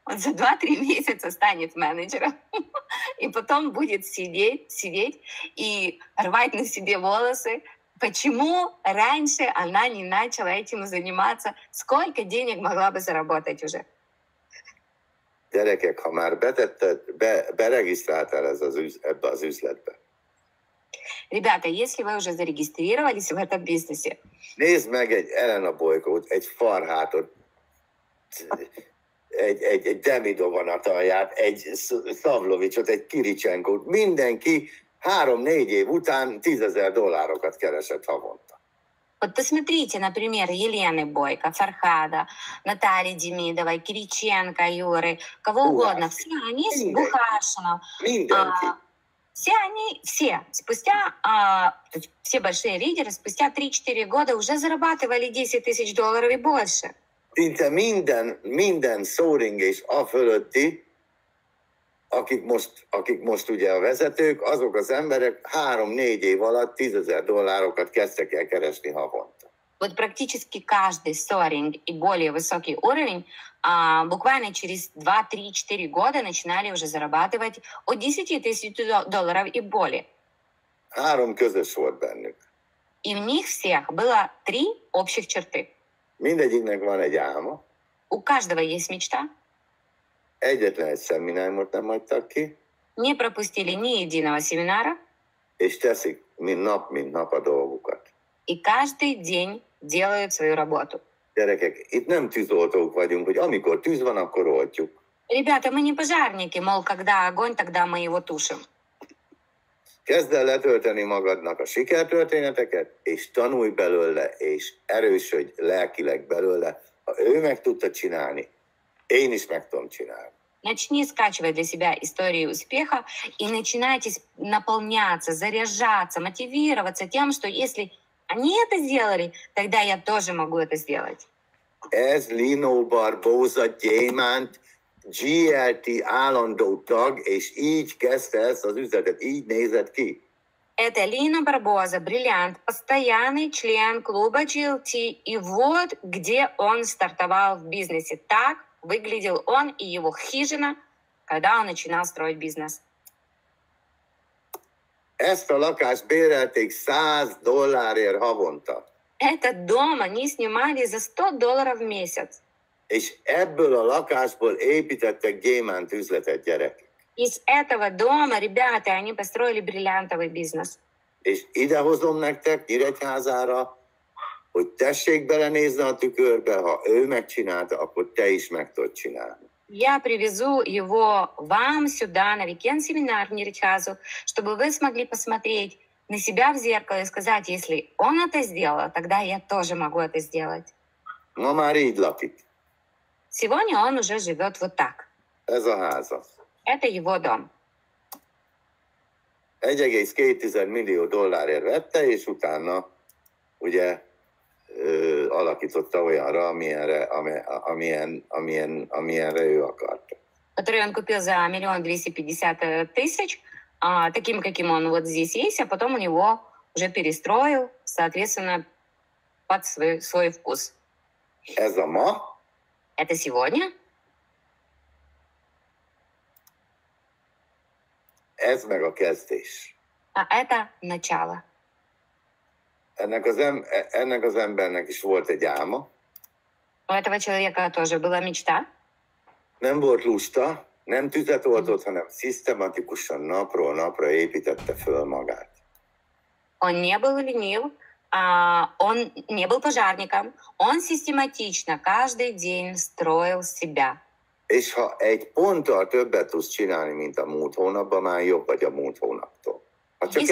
он за 2-3 месяца станет менеджером, и потом будет сидеть и рвать на себе волосы. Почему раньше она не начала этим заниматься? Сколько денег могла бы заработать уже? Gyerekek, ha már beregisztráltál ebbe az üzletbe, Rебята, если вы уже зарегистрировались в этом бизнесе, nézd meg egy Elena Bolykót, egy Farhátot, egy Demidovanat alját, egy Szavlovicsot, egy Kiricsenkót, mindenki 3-4 év után $10,000 keresett havonta. вот посмотрите, например, Елены Бойко, Фархада, Натальи Демидовой, Кириченко, Юры, кого угодно. Все они с Бухаршином. Mindenki. Все спустя, все большие лидеры спустя 3-4 года уже зарабатывали $10,000 и больше. Szinte minden szóring és a fölötti, akik most ugye a vezetők, azok az emberek 3-4 év alatt $10,000 kezdtek el keresni havonta. Вот практически каждый соринг и более высокий уровень буквально через 2-3-4 года начинали уже зарабатывать от $10,000 и более. 3 közös volt bennük. И в них всех было 3 общих черты. Mindegyiknek van egy álma. У каждого есть мечта. Egyetlen egy szemináriumot nem hagytak ki. Не пропустили ни единого семинара. És teszik mint nap a dolgukat. И каждый день делают свою работу. Gyerekek, itt nem tűzoltók vagyunk, hogy amikor tűz van, akkor oltjuk. Rебята, мы не пожарники, мол, когда огонь, тогда мы его tушим. Kezd el letölteni magadnak a sikertörténeteket, és tanulj belőle, és erősödj lelkileg belőle. Ha ő meg tudta csinálni, én is meg tudom csinálni. Начни скачивать для себя истории успеха и начинайте наполняться, заряжаться, мотивироваться тем, что если они это сделали, тогда я тоже могу это сделать. Ez Lino Barbosa Gyémánt, GLT állandó tag, és így kezdte ezt az üzletet, így nézett ki. Это Лина Барбоза, бриллиант, постоянный член клуба GLT, и вот где он стартовал в бизнесе. Так выглядел он и его хижина, когда он начинал строить бизнес. Ezt a lakást bérelték $100 havonta. Этот дом они снимали за $100 в месяц. És ebből a lakásból építettek gyémánt üzletet, gyerekek. Из этого дома, ребята, они построили бриллиантовый бизнес. És idehozom nektek Nyíregyházára, hogy tessék belenézni a tükörbe, ha ő megcsinálta, akkor te is meg tudod csinálni. Я привезу его вам сюда, на викенд-семинар в Нерехазу, чтобы вы смогли посмотреть на себя в зеркало и сказать, если он это сделал, тогда я тоже могу это сделать. Ma már így lakik. Сегодня он уже живет вот так. Ez a háza. Это его дом. $1,2 millió vette, és utána ugye alakította olyanra, amilyenre ő akarta. Который он купил за 1 250 000, таким, каким он вот здесь есть, а потом он его уже перестроил, соответственно, под свой вкус. Ez a ma. Это сегодня. Ez meg a kezdés. А это начало. Ennek az embernek is volt egy álma. У этого человека тоже была мечта. Nem volt lusta, nem tüzet oltott, hanem szisztematikusan napról napra építette föl magát. Он не был ленив, он не был пожарником. Он систематично каждый день строил себя. És ha egy ponttal többet tudsz csinálni, mint a múlt hónapban, már jobb vagy a múlt hónaptól. Ha csak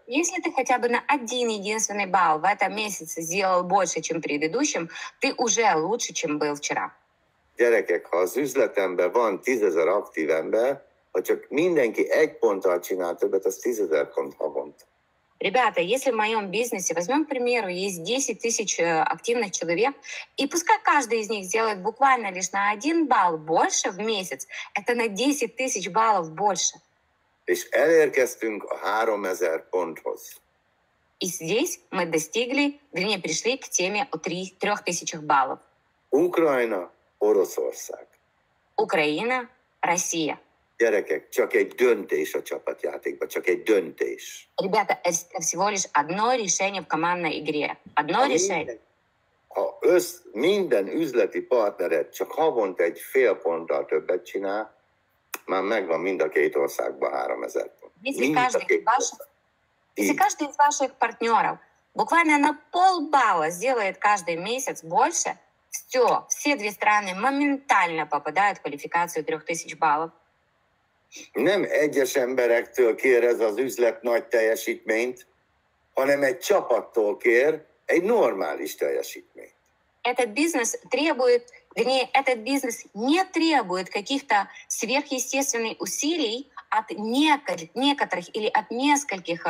Если ты хотя бы на 1 единственный балл в этом месяце сделал больше, чем в предыдущем, ты уже лучше, чем был вчера. Gyerekek, ha az üzletemben van 10,000 aktív ember, ha csak mindenki egy ponttal csinál többet, az 10,000 pont havonta. Ребята, если в моем бизнесе, возьмем, к примеру, есть 10 000 активных человек, и пускай каждый из них сделает буквально лишь на 1 балл больше в месяц, это на 10 000 баллов больше. És elérkeztünk a 3000 ponthoz. И здесь мы достигли, вернее, пришли к теме о 3000 баллов. Ukrajna, Oroszország. Украина, Россия. Gyerekek, csak egy döntés a csapatjátékban, csak egy döntés. Ребята, это всего лишь одно решение в командной игре. Одно решение. Ha minden üzleti partnered csak havonta egy fél ponttal többet csinál, már megvan mind a két országban 3000 pont. Если каждый из ваших партнеров буквально на полбалла сделает каждый месяц больше, все две страны моментально попадают в квалификацию 3000 баллов. Nem egyes emberektől kér ez az üzlet nagy teljesítményt, hanem egy csapattól kér egy normális teljesítményt. Этот бизнес не требует каких-то сверхъестественных усилий от некоторых или от нескольких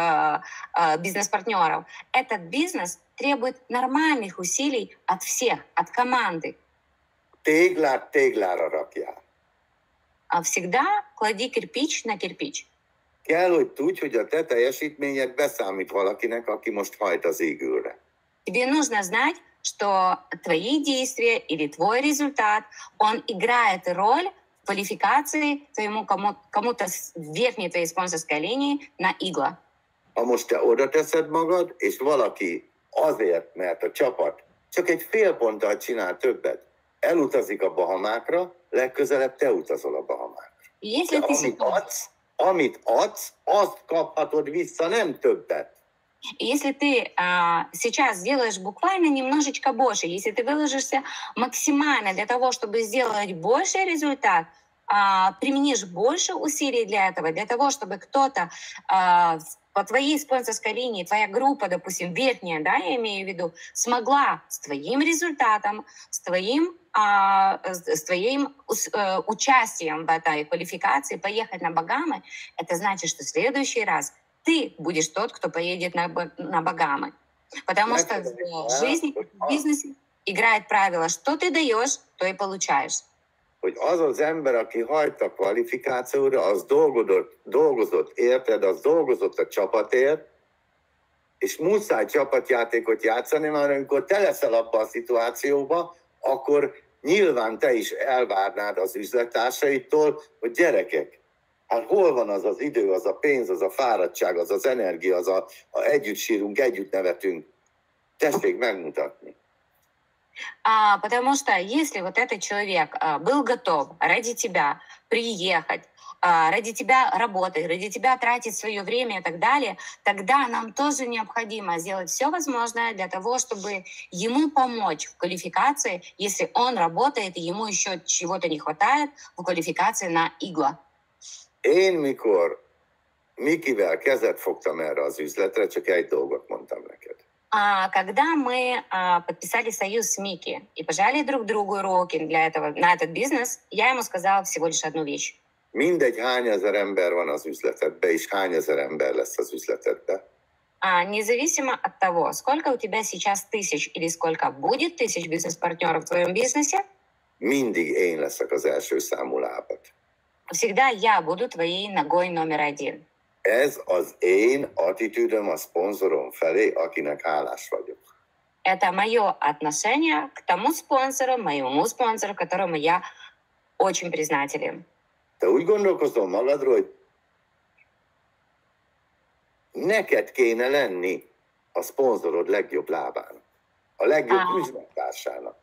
бизнес-партнеров. Этот бизнес требует нормальных усилий от всех, от команды. Téglát téglára rakjál. Всегда клади кирпич на кирпич. Kell, hogy tudj, hogy a te teljesítményed beszámít valakinek, aki most hajt az égőre. Тебе нужно знать, что твои действия или твой результат, он играет роль в квалификации кому-то с верхней твоей спонсорской линии на игла. Ha most te oda teszed magad, és valaki azért, mert a csapat csak egy fél ponttal csinál többet, elutazik a Bahamákra, legközelebb te utazol a Bahamákra. Amit adsz, azt kaphatod vissza, nem többet. Если ты сейчас сделаешь буквально немножечко больше, если ты выложишься максимально для того, чтобы сделать больший результат, применишь больше усилий для этого, для того, чтобы кто-то по твоей спонсорской линии, твоя группа, допустим, верхняя, да, я имею в виду, смогла с твоим результатом, с твоим участием в этой квалификации поехать на Багамы, это значит, что в следующий раз ты будешь тот, кто поедет на Багамы. Потому что в жизни, в бизнесе играет правило, что ты даешь, то и получаешь. Hogy az az ember, aki hajt a kvalifikációra, az dolgozott, érted, az dolgozott a csapatért, és muszáj csapatjátékot játszani, mert amikor te leszel abban a szituációban, akkor nyilván te is elvárnád az üzlettársaitól, hogy gyerekek, hát hol van az az idő, az a pénz, az a fáradtság, az az energia, az a együtt sírunk, együtt nevetünk. Tessék megmutatni. Потому что если вот этот человек был готов ради тебя приехать, ради тебя работать, ради тебя тратить свое время и так далее, тогда нам тоже необходимо сделать все возможное для того, чтобы ему помочь в квалификации, если он работает и ему еще чего-то не хватает в квалификации на игла. Én mikor Mikivel kezet fogtam erre az üzletre, csak egy dolgot mondtam neked. Когда мы подписали союз с Мики и пожали друг другу руки на этот бизнес, я ему сказала всего лишь одну вещь. Mindegy, hány ezer ember van az üzletedben, és hány ezer ember lesz az üzletedben. Независимо от того, сколько у тебя сейчас тысяч или сколько будет тысяч бизнес-партнеров в твоем бизнесе, mindig én leszek az első számú lábad. Всегда я буду твоей ногой номер один. Ez az én attitűdöm a szponzorom felé, akinek hálás vagyok. Это мое отношение к тому спонсору, моему спонсору, которому я очень признателен. Te úgy gondolkozol magadról, hogy neked kéne lenni a szponzorod legjobb lábának, a legjobb üzlettársának.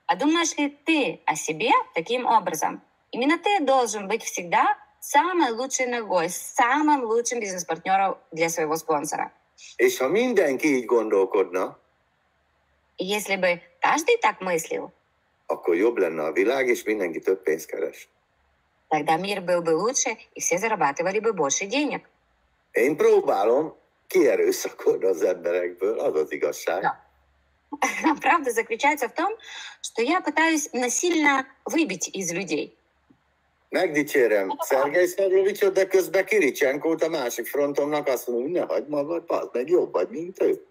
А думаешь ли ты о себе таким образом? Именно ты должен быть всегда самой лучшей ногой, самым лучшим бизнес-партнером для своего спонсора. És ha mindenki így gondolkodna, Если бы каждый так мыслил, akkor jobb lenne a világ, és mindenki több pénzt keres. тогда мир был бы лучше, и все зарабатывали бы больше денег. Én próbálom kierőszakolni az emberekből, az az igazság. Да. Правда заключается в том, что я pытаюсь насильно выбить из людей. Megdicsérem Szergej Szarjovicsot, de közben Kiricsenkót a másik frontomnak azt mondom, hogy ne hagyd magad, az meg jobb vagy, mint ő.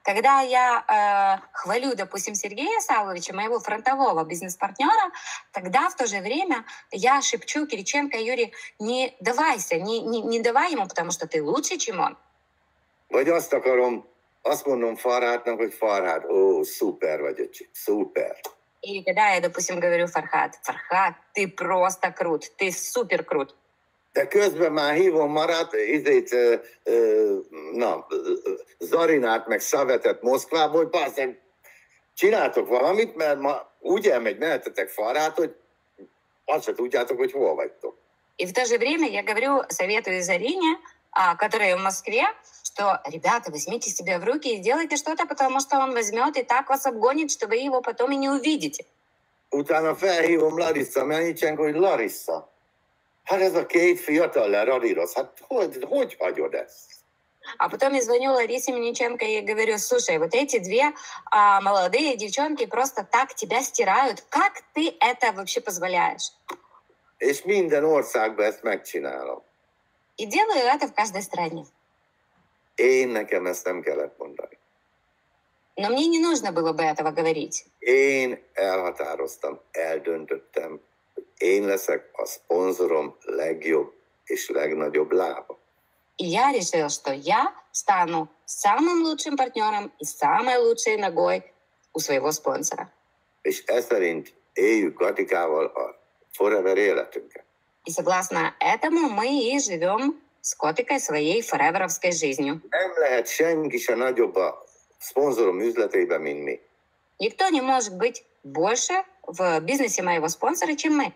Когда я хвалю, допустим, Сергея Савловича, моего фронтового бизнес-партнера, тогда в то же время я шепчу Кириченко: Юрий, не давайся, не давай ему, потому что ты лучше, чем он. Vagy azt mondom Farhátnak, hogy Farhát, ó, szuper vagy, öcsi, szuper. И когда я, допустим, говорю Фархат: Фархат, ты просто крут, ты супер крут. De közben már hívom Marat, Zarinát, meg Szavetet Moszkvából, hogy bazdmeg, csináltok valamit, mert ma úgy elmegy, mehetetek Farhát, hogy azt se tudjátok, hogy hol vagytok. И в то же время я говорю, советую Зарине, которая в Москве, что, ребята, возьмите себя в руки и делайте что-то, потому что он возьмет и так вас обгонит, что вы его потом и не увидите. Utána felhívom Larissa Melnicsenko, hogy Larissa, hát ez a két fiatal leradíroz, hát hogy hagyod ezt? А потом я звоню Ларисе Мельниченко и говорю, слушай, вот эти две молодые девчонки просто так тебя стирают. Как ты это вообще позволяешь? És minden országban ezt megcsinálom. И делаю это в каждой стране. Én nekem ezt nem kellett mondani. Но мне не нужно было бы этого говорить. Én elhatároztam, eldöntöttem, hogy én leszek a szponzorom legjobb és legnagyobb lába. И я решил, что я стану самым лучшим партнером и самой лучшей ногой у своего спонсора. És ez szerint éljük Katikával a forever életünket. И согласно этому мы и живем с Котикой своей форевровской жизнью. Nem lehet senki se nagyobb a szponzorom üzletében, mint mi. Никто не может быть больше в бизнесе моего спонсора, чем мы.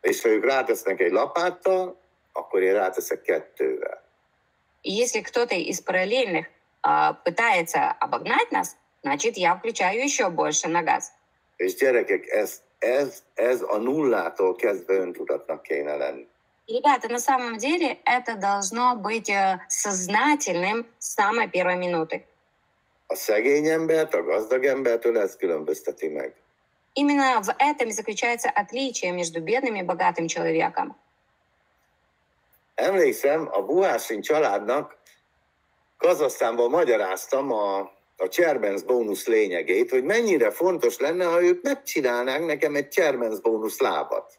És ha ők rátesznek egy lapáttal, akkor én ráteszek kettővel. И если кто-то из параллельных пытается обогнать нас, значит, я включаю еще больше на газ. És gyerekek, ez a nullától kezdve öntudatnak kéne lenni. Ребята, на самом деле это должно быть сознательным с самой первой минуты. A szegény embert a gazdag embertől ez különbözteti meg. Именно в этом и заключается отличие между бедным и богатым человеком. Emlékszem, a Buhásin családnak Kazahsztánban magyaráztam a Chairman's Bonus lényegét, hogy mennyire fontos lenne, ha ők megcsinálnánk nekem egy Chairman's Bonus lábat.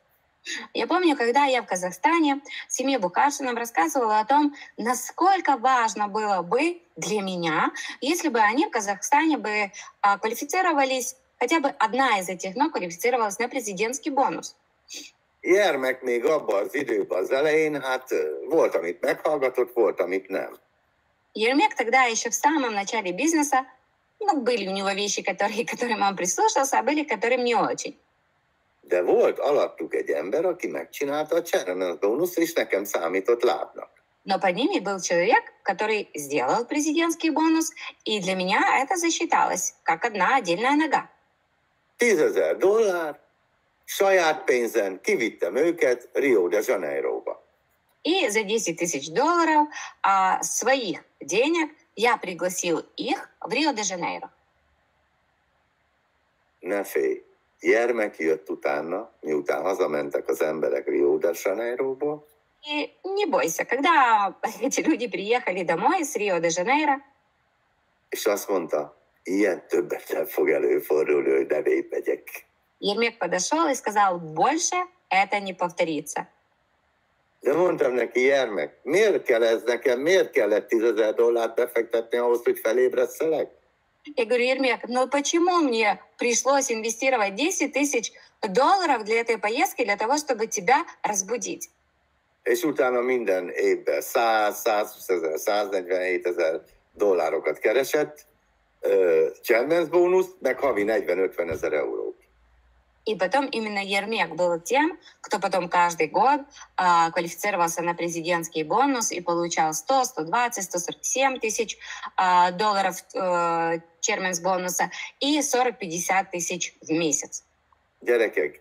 Я помню, когда я в Казахстане семье Бухаршиным рассказывала о том, насколько важно было бы для меня, если бы они в Казахстане бы квалифицировались, хотя бы одна из этих ног квалифицировалась на президентский бонус. Gyermek még abban az időben az elején, hát volt, amit meghallgatott, volt, amit nem. Ермек тогда еще в самом начале бизнеса, были у него вещи, которым он прислушался, а были, которым не очень. De volt alattuk egy ember, aki megcsinálta a Chairman's Bonus, és nekem számított lábnak. Но под nimi был человек, который сделал президентский бонус, и для меня это засчиталось как одна отдельная нога. $10,000, saját pénzen kivittem őket Rio de Janeiroba. И за $10 000 своих денег я пригласил их в Рио-де-Жанейро. Ne félj, gyermek jött utána, miután hazamentek az emberek Rio de Janeiroból. И не бойся, когда эти люди приехали домой с Рио-де-Жанейро, és azt mondta, ilyen többet nem fog előfordulni, hogy ne megyek. Ермек подошел и сказал, больше это не повторится. De mondtam neki, gyermek, miért kell ez nekem, miért kellett $10,000 befektetni ahhoz, hogy felébresszelek? Я говорю, Ермек, но почему мне пришлось инвестировать $10 000 для этой поездки, для того, чтобы тебя разбудить? És utána minden évben 100, 120,000, $147,000 keresett, Chairman's Bonus, meg havi 40-50 eurót. И потом именно Ермек был тем, кто потом каждый год квалифицировался на президентский бонус и получал 100, 120, 147 тысяч долларов Chairman's бонуса и 40-50 тысяч в месяц. Gyerekek,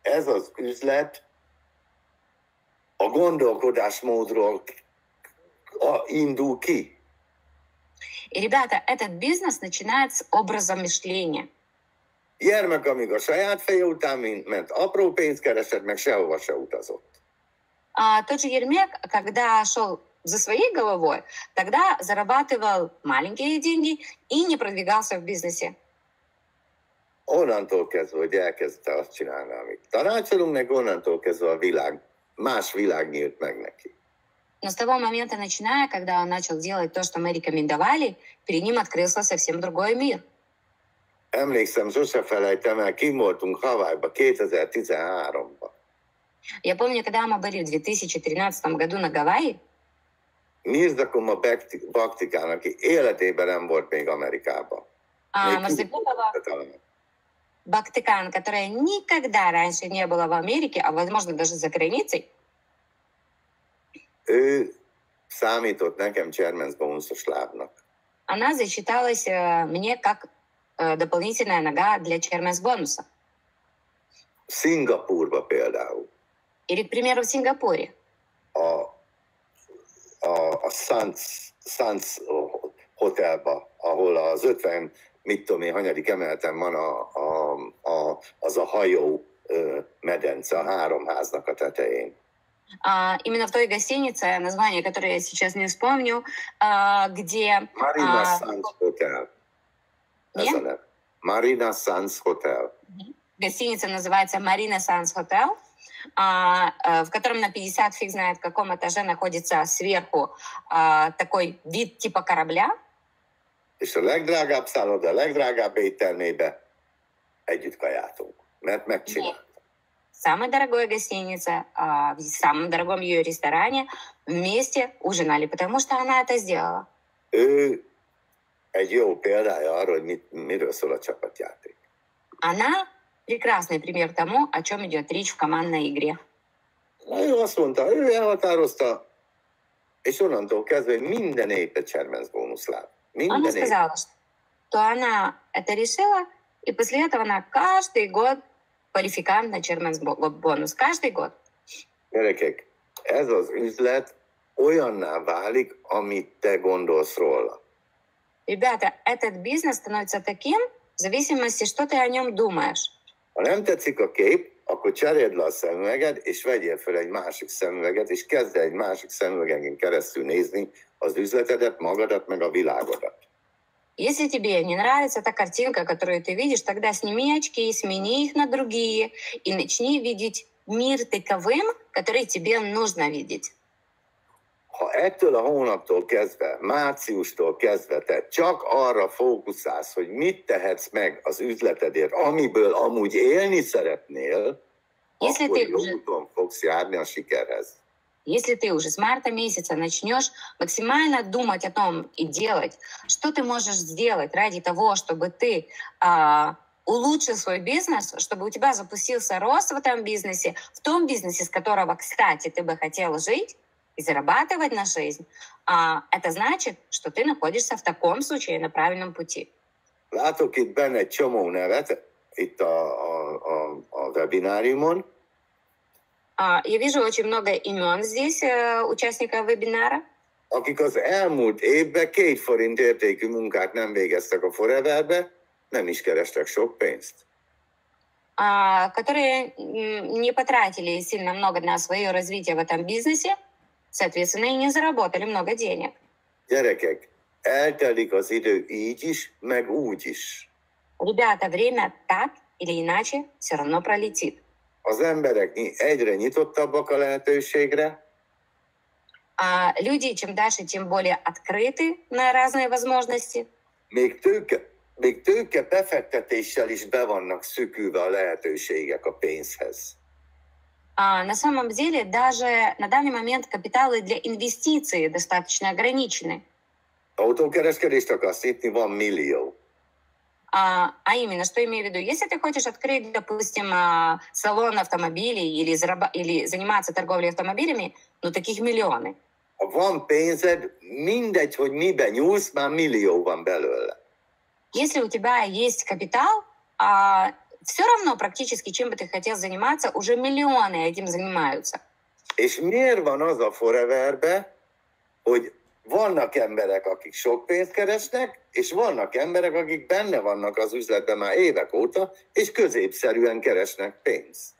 ez az üzlet a gondolkodásmódról indul ki. И, ребята, этот бизнес начинает с образа мышления. Gyermek, amíg a saját feje után ment, apró pénzt keresett, meg sehova se utazott. Тот же Ермек, когда шел за своей головой, тогда зарабатывал маленькие деньги и не продвигался в бизнесе. Onnantól kezdve, hogy elkezdte azt csinálni, amit tanácsolunk neki, onnantól kezdve a világ, más világ nyílt meg neki. Но с того момента, начиная, когда он начал делать то, что мы рекомендовали, перед ним открылся совсем другой мир. Emlékszem, sose felejtem el, kim voltunk Hawaii-ba 2013-ban. Я помню, когда мы были в 2013 году на Гавайи, Mirza Kuma Baktikán, aki életében nem volt még Amerikában. Марзапилова Бактыкан, которая никогда раньше не была в Америке, а возможно даже за границей, Ő számított nekem chairman's bonusos lábnak. Она засчиталась мне как дополнительная нога для chairman's бонуса. Szingapúrba például. Или, к примеру, в Сингапуре. A Sands hotelba, ahol az 50, mit tudom én, hanyadik emeleten van az a hajó medence a 3 háznak a tetején. Именно в той гостинице, название которой я сейчас не вспомню, где... Marina Sands Hotel. Marina Sands Hotel. Гостиница называется Marina Sands Hotel, в котором на 50 фиг знает в каком этаже находится сверху такой вид типа корабля. És a legdrágább szálloda, a legdrágább éttermébe együtt kajáltunk, mert megcsináltam. Самая дорогая гостиница, в самом дорогом ее ресторане вместе ужинали, потому что она это сделала. Ő egy jó példája arra, hogy miről szól a csapatjáték. Она прекрасный пример тому, о чем идет речь в командной игре. Ő azt mondta, ő elhatározta, és onnantól kezdve minden épp egy chairman's бонус láb. Она сказала, что она это решила, и после этого она каждый год квалификант на chairman's бонус. Каждый год. Gyerekek, ez az üzlet olyanná válik, amit te gondolsz róla. Ребята, этот бизнес становится таким в зависимости, что ты о нем думаешь. Ha nem tetszik a kép, akkor cseréld le a szemüveged, és vegyél fel egy másik szemüveget, és kezd egy másik szemüvegen keresztül nézni az üzletedet, magadat, meg a világodat. Если тебе не нравится та картинка, которую ты видишь, тогда сними очки, смени их на другие и начни видеть мир таковым, который тебе нужно видеть. Ha ettől a hónaptól kezdve, márciustól kezdve te csak arra fókuszálsz, hogy mit tehetsz meg az üzletedért, amiből amúgy élni szeretnél, akkor jó úton fogsz járni a sikerhez. Если ты уже с марта месяца начнешь максимально думать о том и делать, что ты можешь сделать ради того, чтобы ты улучшил свой бизнес, чтобы у тебя запустился рост в этом бизнесе, в том бизнесе, с которого, кстати, ты бы хотел жить и зарабатывать на жизнь, это значит, что ты находишься в таком случае на правильном пути. Látok itt benne egy csomó nevet, itt a webináriumon. Я вижу очень много имен здесь, участников вебинара. Akik az elmúlt évben 2 forint értékű munkát nem végeztek a Foreverbe, nem is kerestek sok pénzt. Которые не потратили сильно много на свое развитие в этом бизнесе, соответственно, и не заработали много денег. Gyerekek, eltelik az idő így is, meg úgy is. Ребята, время так или иначе все равно пролетит. Az emberek egyre nyitottabbak a lehetőségre. Люди чем дальше, тем более открыты на разные возможности. Még tőke befektetéssel is be vannak szükülve a lehetőségek a pénzhez. На самом деле, даже на данный момент капиталы для инвестиций достаточно ограничены. Autókereskedést akarsz nyitni, van millió. А именно, что имею в виду? Если ты хочешь открыть, допустим, салон автомобилей или заниматься торговлей автомобилями, ну, таких миллионы. Ha van pénzed, mindegy, hogy miben nyúlsz, már millió van belőle. Если у тебя есть капитал, все равно практически, чем бы ты хотел заниматься, уже миллионы этим занимаются. És miért van az a Foreverbe, hogy vannak emberek, akik sok pénzt keresnek, és vannak emberek, akik benne vannak az üzletben már évek óta, és középszerűen keresnek pénzt.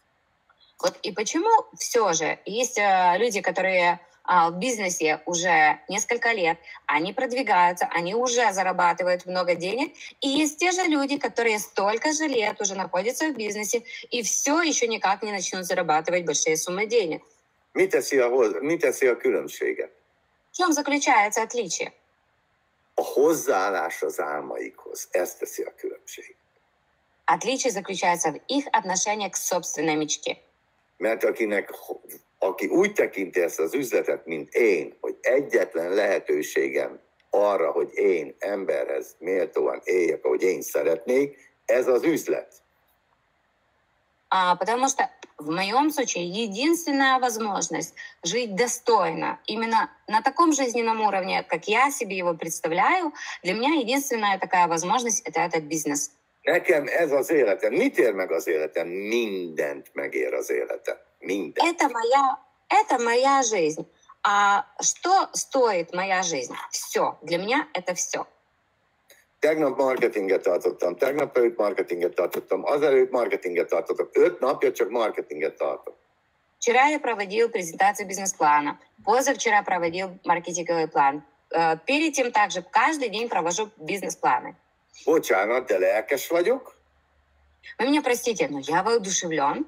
Вот и почему все же есть люди, которые в бизнесе уже несколько лет, они продвигаются, они уже зарабатывают много денег, и есть те же люди, которые столько же лет уже находятся в бизнесе, и все еще никак не начнут зарабатывать большие суммы денег. Mi teszi a különbséget? В чем заключается отличие? A hozzáállás az álmaikhoz. Ez teszi a különbséget. Отличие заключается в их отношении к собственной мечте. Mert aki úgy tekinti ezt az üzletet, mint én, hogy egyetlen lehetőségem arra, hogy én emberhez méltóan éljek, ahogy én szeretnék, ez az üzlet. Потому что в моем случае единственная возможность жить достойно, именно на таком жизненном уровне, как я себе его представляю, для меня единственная такая возможность — это этот бизнес. Nekem ez az életem. Mit ér meg az életem? Mindent megér az életem. Mindent. Это моя жизнь. А что стоит моя жизнь? Все. Для меня это все. Tegnap marketinget tartottam, tegnap előtt marketinget tartottam, azelőtt marketinget tartottam. 5 napja csak marketinget tartok. Вчера я проводил презентацию бизнес-плана. Позавчера проводил маркетинговый план. Перед тем также каждый день провожу бизнес-планы. Bocsánat, de lelkes vagyok. Вы меня простите, но я воодушевлен.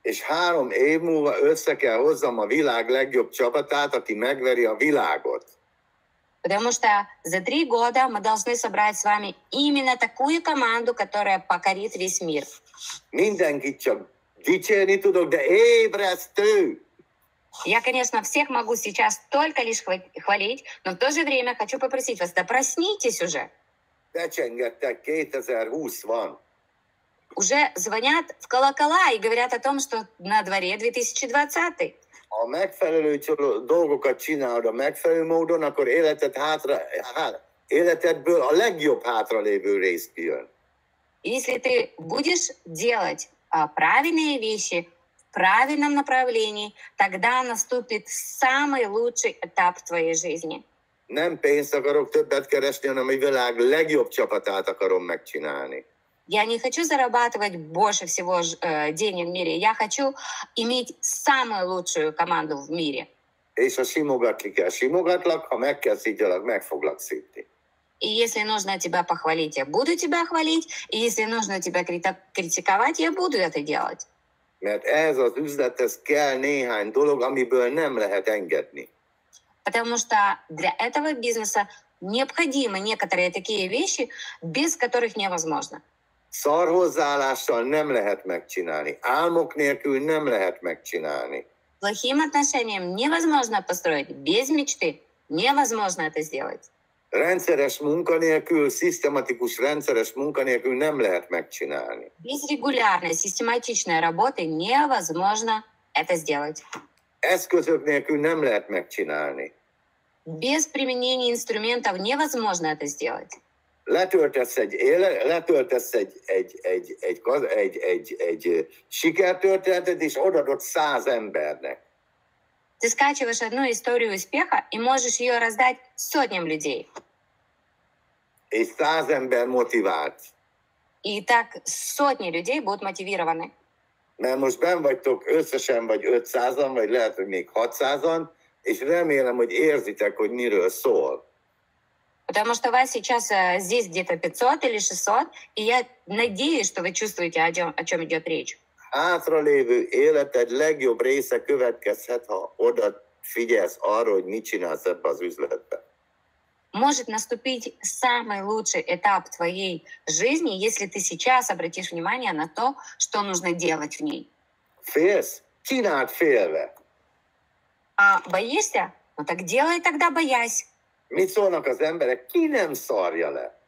És 3 év múlva össze kell hozzam a világ legjobb csapatát, aki megveri a világot. Потому что за 3 года мы должны собрать с вами именно такую команду, которая покорит весь мир. Mindenkit csak dicsérni tudok, de ébresztő! Я, конечно, всех могу сейчас только лишь хвалить, но в то же время хочу попросить вас, да проснитесь уже. Becsengettek, 2020 van. Уже звонят в колокола и говорят о том, что на дворе 2020. Ha megfelelő dolgokat csinálod a megfelelő módon, akkor életedből a legjobb hátralévő rész kijön. Если ты будешь делать правильные вещи в правильном направлении, тогда наступит самый лучший этап в твоей жизни. Nem pénzt akarok többet keresni, hanem a világ legjobb csapatát akarom megcsinálni. Я не хочу зарабатывать больше всего денег в мире. Я хочу иметь самую лучшую команду в мире. És ha simogatni kell, simogatlak, ha meg kell szidjalak, meg foglak szidni. И если нужно тебя похвалить, я буду тебя хвалить. И если нужно тебя критиковать, я буду это делать. Mert ehhez az üzlethez kell néhány dolog, amiből nem lehet engedni. Потому что для этого бизнеса необходимы некоторые такие вещи, без которых невозможно. Szar hozzáállással nem lehet megcsinálni. Álmok nélkül nem lehet megcsinálni. Плохим отношением невозможно построить. Без мечты невозможно это сделать. Rendszeres munkanélkül, szisztematikus rendszeres munkanélkül nem lehet megcsinálni. Без регулярной, систематичной работы невозможно это сделать. Eszközök nélkül nem lehet megcsinálni. Без применения инструментов невозможно это сделать. Letöltesz egy sikertörténetet, és odadod 100 embernek. Ты скачиваешь одну историю успеха и можешь ее раздать сотням людей. És 100 ember motivált. И так сотни людей будут мотивированы. Mert most benn vagytok összesen vagy 500-an, vagy lehet, hogy még 600-an, és remélem, hogy érzitek, hogy miről szól. Потому что вас сейчас здесь где-то 500 или 600, и я надеюсь, что вы чувствуете, о чем идет речь. Hátralévő életed legjobb része következhet, ha oda figyelsz arra, hogy mit csinálsz ebbe az üzletbe. Может наступить самый лучший этап твоей жизни, если ты сейчас обратишь внимание на то, что нужно делать в ней. Félsz? Csináld félve. А боишься? Ну так делай тогда боясь. Mit szólnak az emberek? Ki nem szarja le?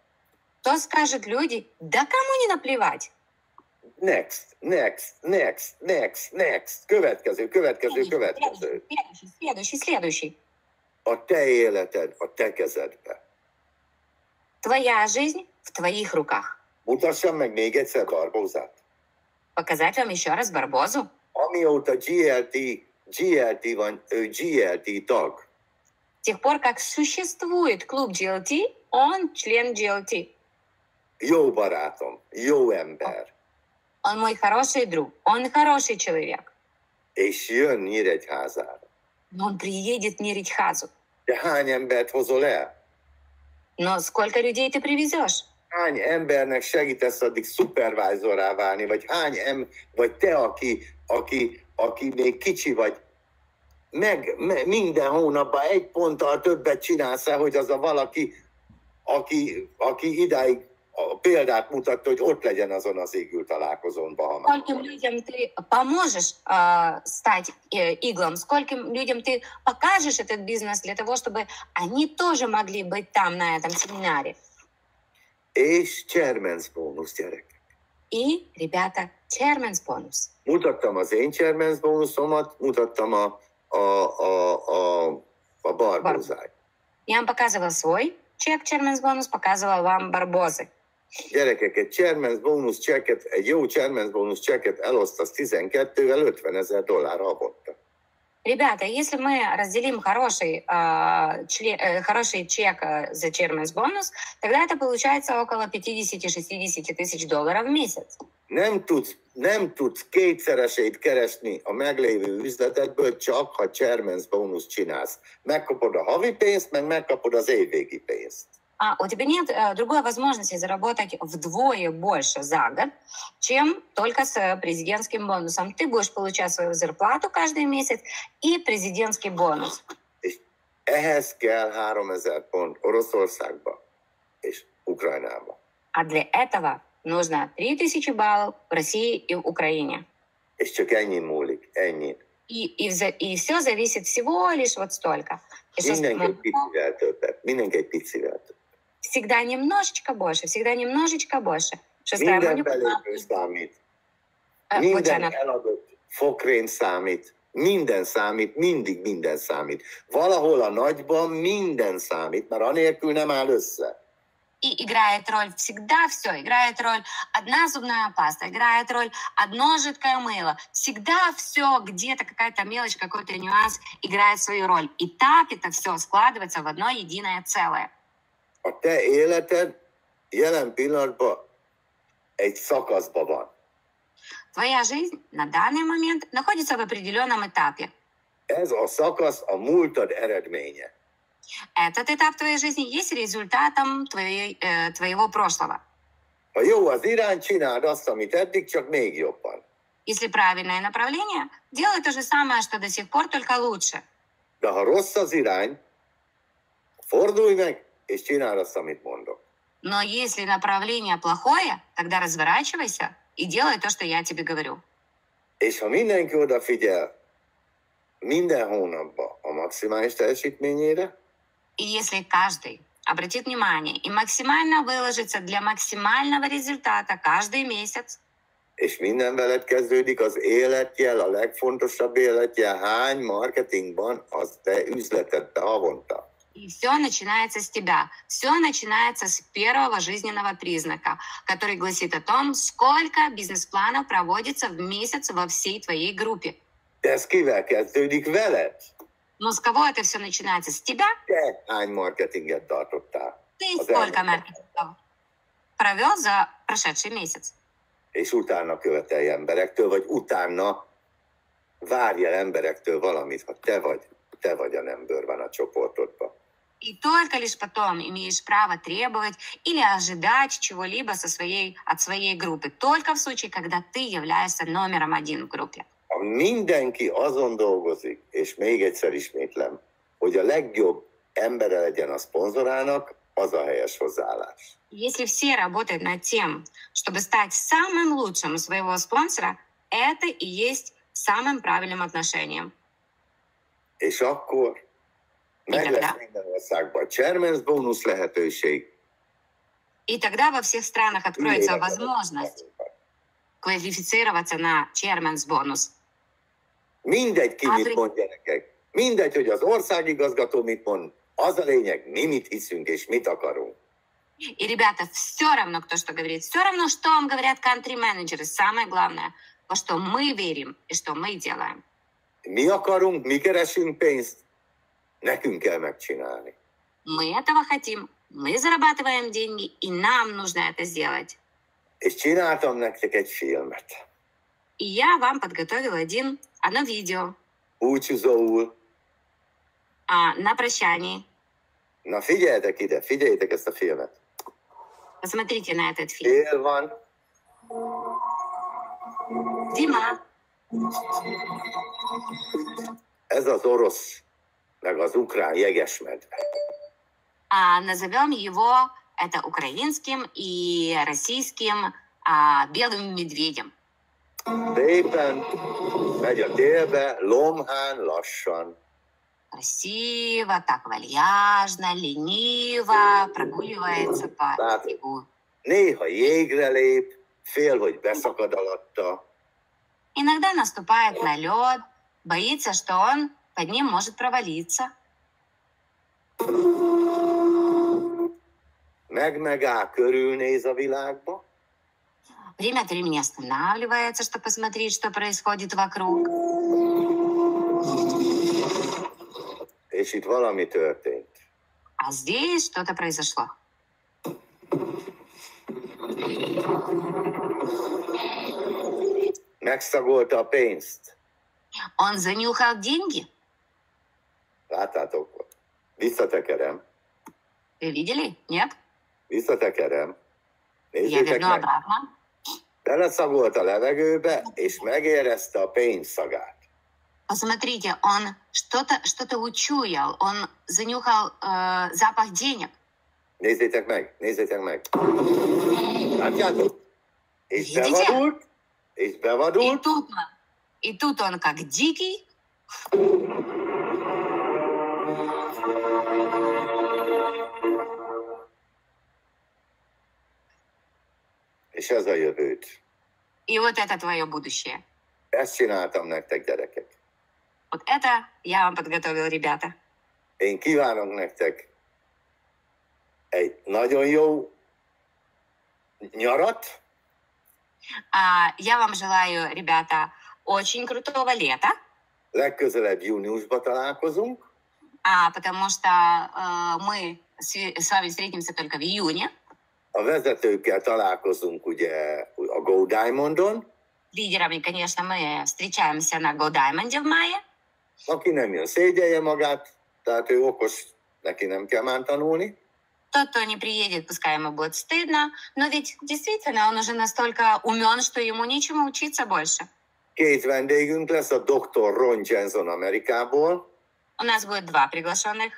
Что скажут люди? Да кому не наплевать? Next. Következő. Следующий. A te életed a te kezedbe. Твоя жизнь в твоих руках. Mutassam meg még egyszer Barbózát. Показать вам еще раз Барбозу? Amióta GLT van, ő GLT tag. С тех пор, как существует клуб GLT, он член GLT. Jó barátom, jó ember. Он мой хороший друг, он хороший человек. És jön Nyíregyházára. Но он приедет в Неридхазу. De hány embert hozol el? Но сколько людей ты привезешь? Hány embernek segítesz addig szupervájzorrá válni, vagy te, aki még kicsi vagy, minden hónapban 1 ponttal többet csinálsz el, hogy az a valaki, aki idáig a példát mutatta, hogy ott legyen azon az égül találkozón Bahamában. Скольким людям ты поможешь стать иглом, скольким людям ты покажешь этот бизнес для того, чтобы они тоже могли быть там, на этом семинаре. És chairman's bónusz, gyerekek. И, ребята, chairman's bonus. Mutattam az én chairman's bónuszomat, mutattam a Barbózát. Я вам показывал свой чек chairman's bonus, показывал вам Барбозы. Gyerekek, egy chairman's bonus checket, egy jó chairman's bonus checket elosztasz 12-vel $50,000 havonta. Ребята, если мы разделим хороший чек за chairman's bonus, тогда это получается около 50-60 тысяч долларов в месяц. Nem tudsz kétszeresét keresni a meglévő üzletedből, csak ha chairman's bonus csinálsz. Megkapod a havi pénzt, meg megkapod az évvégi pénzt. У тебя нет другой возможности заработать вдвое больше за год, чем только с президентским бонусом. Ты будешь получать свою зарплату каждый месяц и президентский бонус. Ehhez kell 3000 pont Oroszországba és Ukrajnába. А для этого нужно 3000 баллов в России и в Украине. És csak ennyi múlik, ennyi. И все зависит всего лишь вот столько. Mindenki egy picivel többet, mindenki egy picivel többet. Всегда немножечко больше, всегда немножечко больше. Minden belépő számít. Minden eladott fokrén számít. Minden számít, mindig minden számít. Valahol a nagyban minden számít, mert anélkül nem áll össze. И играет роль всегда все. Играет роль одна зубная паста, играет роль одно жидкое мыло. Всегда все, где-то какая-то мелочь, какой-то нюанс играет свою роль. И так это все складывается в одно единое целое. A te életed jelen pillanatban egy szakaszban van. Твоя жизнь на данный момент находится в определенном этапе. Ez a szakasz a múltad eredménye. Этот этап твоей жизни есть результатом твоего прошлого. Ha jó az irány, csináld azt, amit eddig, csak még jobban. Если правильное направление, делай то же самое, что до сих пор, только лучше. De ha rossz az irány, fordulj meg, és csináld azt, amit mondok. Но если направление плохое, тогда разворачивайся и делай то, что я тебе говорю. És ha mindenki odafigyel minden hónapban a maximális teljesítményére, И если каждый обратит внимание и максимально выложится для максимального результата каждый месяц, és minden veled kezdődik, az életjel, a legfontosabb életjel, hány marketingban az te üzletedbe havonta. И все начинается с тебя. Все начинается с первого жизненного признака, который гласит о том, сколько бизнес-планов проводится в месяц во всей твоей группе. De ez kivel kezdődik? Veled. Но с кого это все начинается? С тебя? Te hány marketinget tartottál? Ты сколько маркетингов провел за прошедший месяц? És utána követelj emberektől, vagy utána várj el emberektől valamit, ha te vagy a number one a csoportodban. И только лишь потом имеешь право требовать или ожидать чего-либо от своей группы. Только в случае, когда ты являешься номером один в группе. Ha mindenki azon dolgozik, és még egyszer ismétlem, hogy a legjobb embere legyen a szponzorának, az a helyes hozzáállás. Если все работают над тем, чтобы стать самым лучшим у своего спонсора, это и есть самым правильным отношением. És akkor meg lesz minden országban chairman's bónusz lehetőség. И тогда во всех странах откроется возможность квалифицироваться на chairman's bonus. Mindegy ki mit mond, gyerekek. Mindegy, hogy az országigazgató mit mond. Az a lényeg, mi mit hiszünk és mit akarunk. И, ребята, все равно, кто что говорит. Все равно, что вам говорят country-менеджеры. Самое главное, во что мы верим и что мы делаем. Mi akarunk, mi keresünk pénzt, nekünk kell megcsinálni. Мы этого хотим, мы зарабатываем деньги, и нам нужно это сделать. És csináltam nektek egy filmet. И я вам подготовила одно видео Búcsúzóul. На прощании. Na figyeljetek ide, figyeljétek ezt a filmet. Посмотрите на этот фильм. Tél van. Зима. Ez az orosz, meg az ukrán jegesmedve. Назовем его это украинским и российским белым медведем. Szépen megy a télbe, lomhán, lassan. Красиво, так вальяжно, лениво прогуливается по снегу. Néha jégre lép, fél, hogy beszakad alatta. Иногда наступает на лед, боится, что он под ним может провалиться. Megáll, körülnéz a világba. Время от времени останавливается, чтобы посмотреть, что происходит вокруг. És itt valami történt. А здесь что-то произошло. Megszagolta a pénzt. Он занюхал деньги. Láttátok? Visszatekerem. Вы видели? Нет? Visszatekerem. Я Nézzétek верну meg. обратно. Beleszagolt a levegőbe, és megérezte a pénz szagát. Посмотрите, он что-то учуял. Он занюхал запах денег. Nézzétek meg, nézzétek meg. Látjátok? És Видите? bevadult, és И bevadult, тут он как дикий. és ez a jövőt. И вот это твое будущее. Ezt csináltam nektek, gyerekek. Вот это я вам подготовил, ребята. Én kívánok nektek egy nagyon jó nyarat, Я вам желаю, ребята, очень крутого лета, legközelebb júniusban találkozunk, потому что мы с вами встретимся только в июне. a vezetőkkel találkozunk ugye a Go Diamondon, Лидерами, конечно, мы встречаемся на Go Diamond в мае. aki nem jön, szégyelje magát, tehát ő okos, neki nem kell már tanulni. Тот, кто не приедет, pускай ему будет стыдно, но ведь действительно он уже настолько умен, что ему нечему учиться больше. Két vendégünk lesz, a Dr. Ron Jensen Amerikából, У нас будет два приглашенных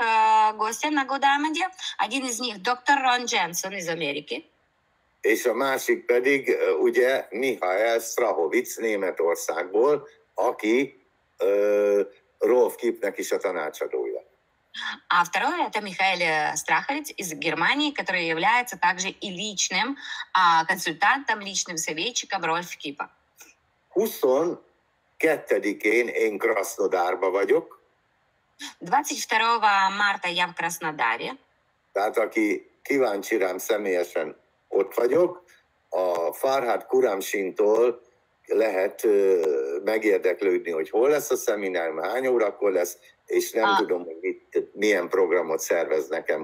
гостя на Go Diamond. Один из них доктор Рон Дженсон из Америки. és a másik pedig ugye Michael Strahovitz Németországból, aki Rolf Kipnek is a tanácsadója. А второй это Михаил Страховец из Германии, который является также и личным консультантом, личным советчиком Рольф Кипа. 22-én én Krasznodárba vagyok, 22 марта я в Краснодаре. tehát aki kíváncsi rám személyesen ott vagyok, a Farhad Kuramsintól lehet megérdeklődni, hogy hol lesz a szeminár, hány órakor lesz, és nem tudom, hogy milyen programot szervez nekem,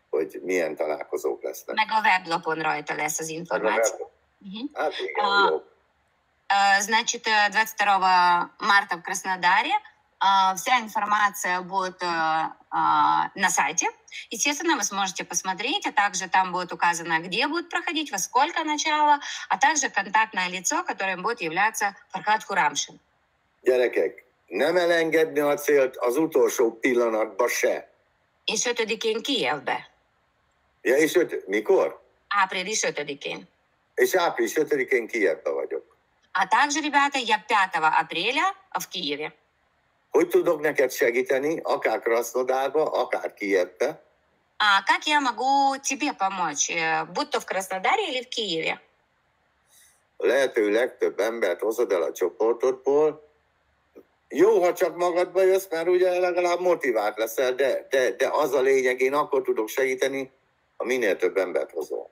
hogy milyen találkozók lesznek. Meg a weblapon rajta lesz az információ. Hát igen, jó. Значит, 22 марта в Краснодаре вся информация будет на сайте. Естественно, вы сможете посмотреть, а также там будет указано, где будет проходить, во сколько начало, а также контактное лицо, которым будет являться Фархад Курамшин. Gyerekek, nem elengedni a célt az utolsó pillanatba se. És 5-én Kijevbe. Ja, és mikor? Április 5-én. És április 5-én Kijevbe vagyok. А также, ребята, я 5 апреля в Киеве. Hogy tudok neked segíteni, akár Krasznodárba, akár Kijevbe? Как я могу тебе помочь, будь то в Краснодаре или в Киеве? Lehető legtöbb embert hozod el a csoportodból. Jó, ha csak magadba jössz, mert ugye legalább motivált leszel, de az a lényeg, én akkor tudok segíteni, ha minél több embert hozol.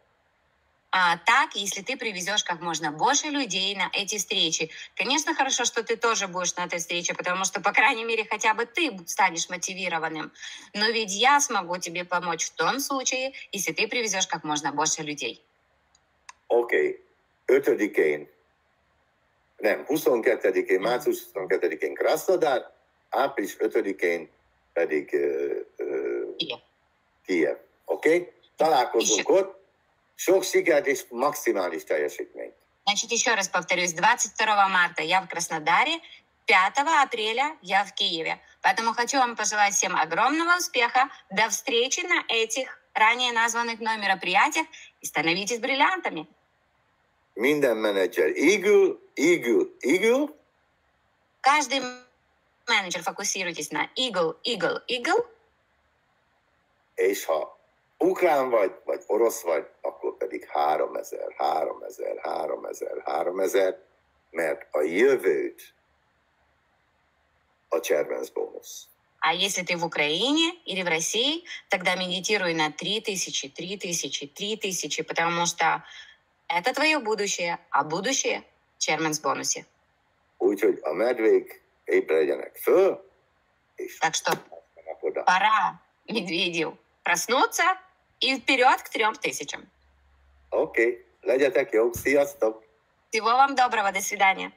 Так, если ты привезешь как можно больше людей на эти встречи, конечно, хорошо, что ты тоже будешь на этой встрече, потому что, по крайней мере, хотя бы ты станешь мотивированным. Но ведь я смогу тебе помочь в том случае, если ты привезешь как можно больше людей. Oké, 5-én, nem, 22-én, március 22-én Krasznodár, április 5-én pedig Kijev. Oké? Találkozunk ott. Sok sikert és maximális teljesítményt. Значит, еще раз повторюсь, 22 марта я в Краснодаре, 5 апреля я в Киеве. Поэтому хочу вам пожелать всем огромного успеха. До встречи на этих ранее названных мной мероприятиях и становитесь бриллиантами. Minden menedzser eagle. Каждый менеджер фокусируйтесь на eagle. És ha ukrán vagy orosz vagy, akkor pedig pedig 3000, 3000, 3000, 3000, mert a jövőt a Chairman's бонус. А если ты в Украине или в России, тогда медитируй на 3000, 3000, 3000, потому что это твое будущее, а будущее в Chairman's бонусе. Úgyhogy a medvék ébredjenek föl, és Так что пора медведю проснуться и вперед к 3000. Oké, legyetek jók, sziasztok! Всего вам доброго, до свидания.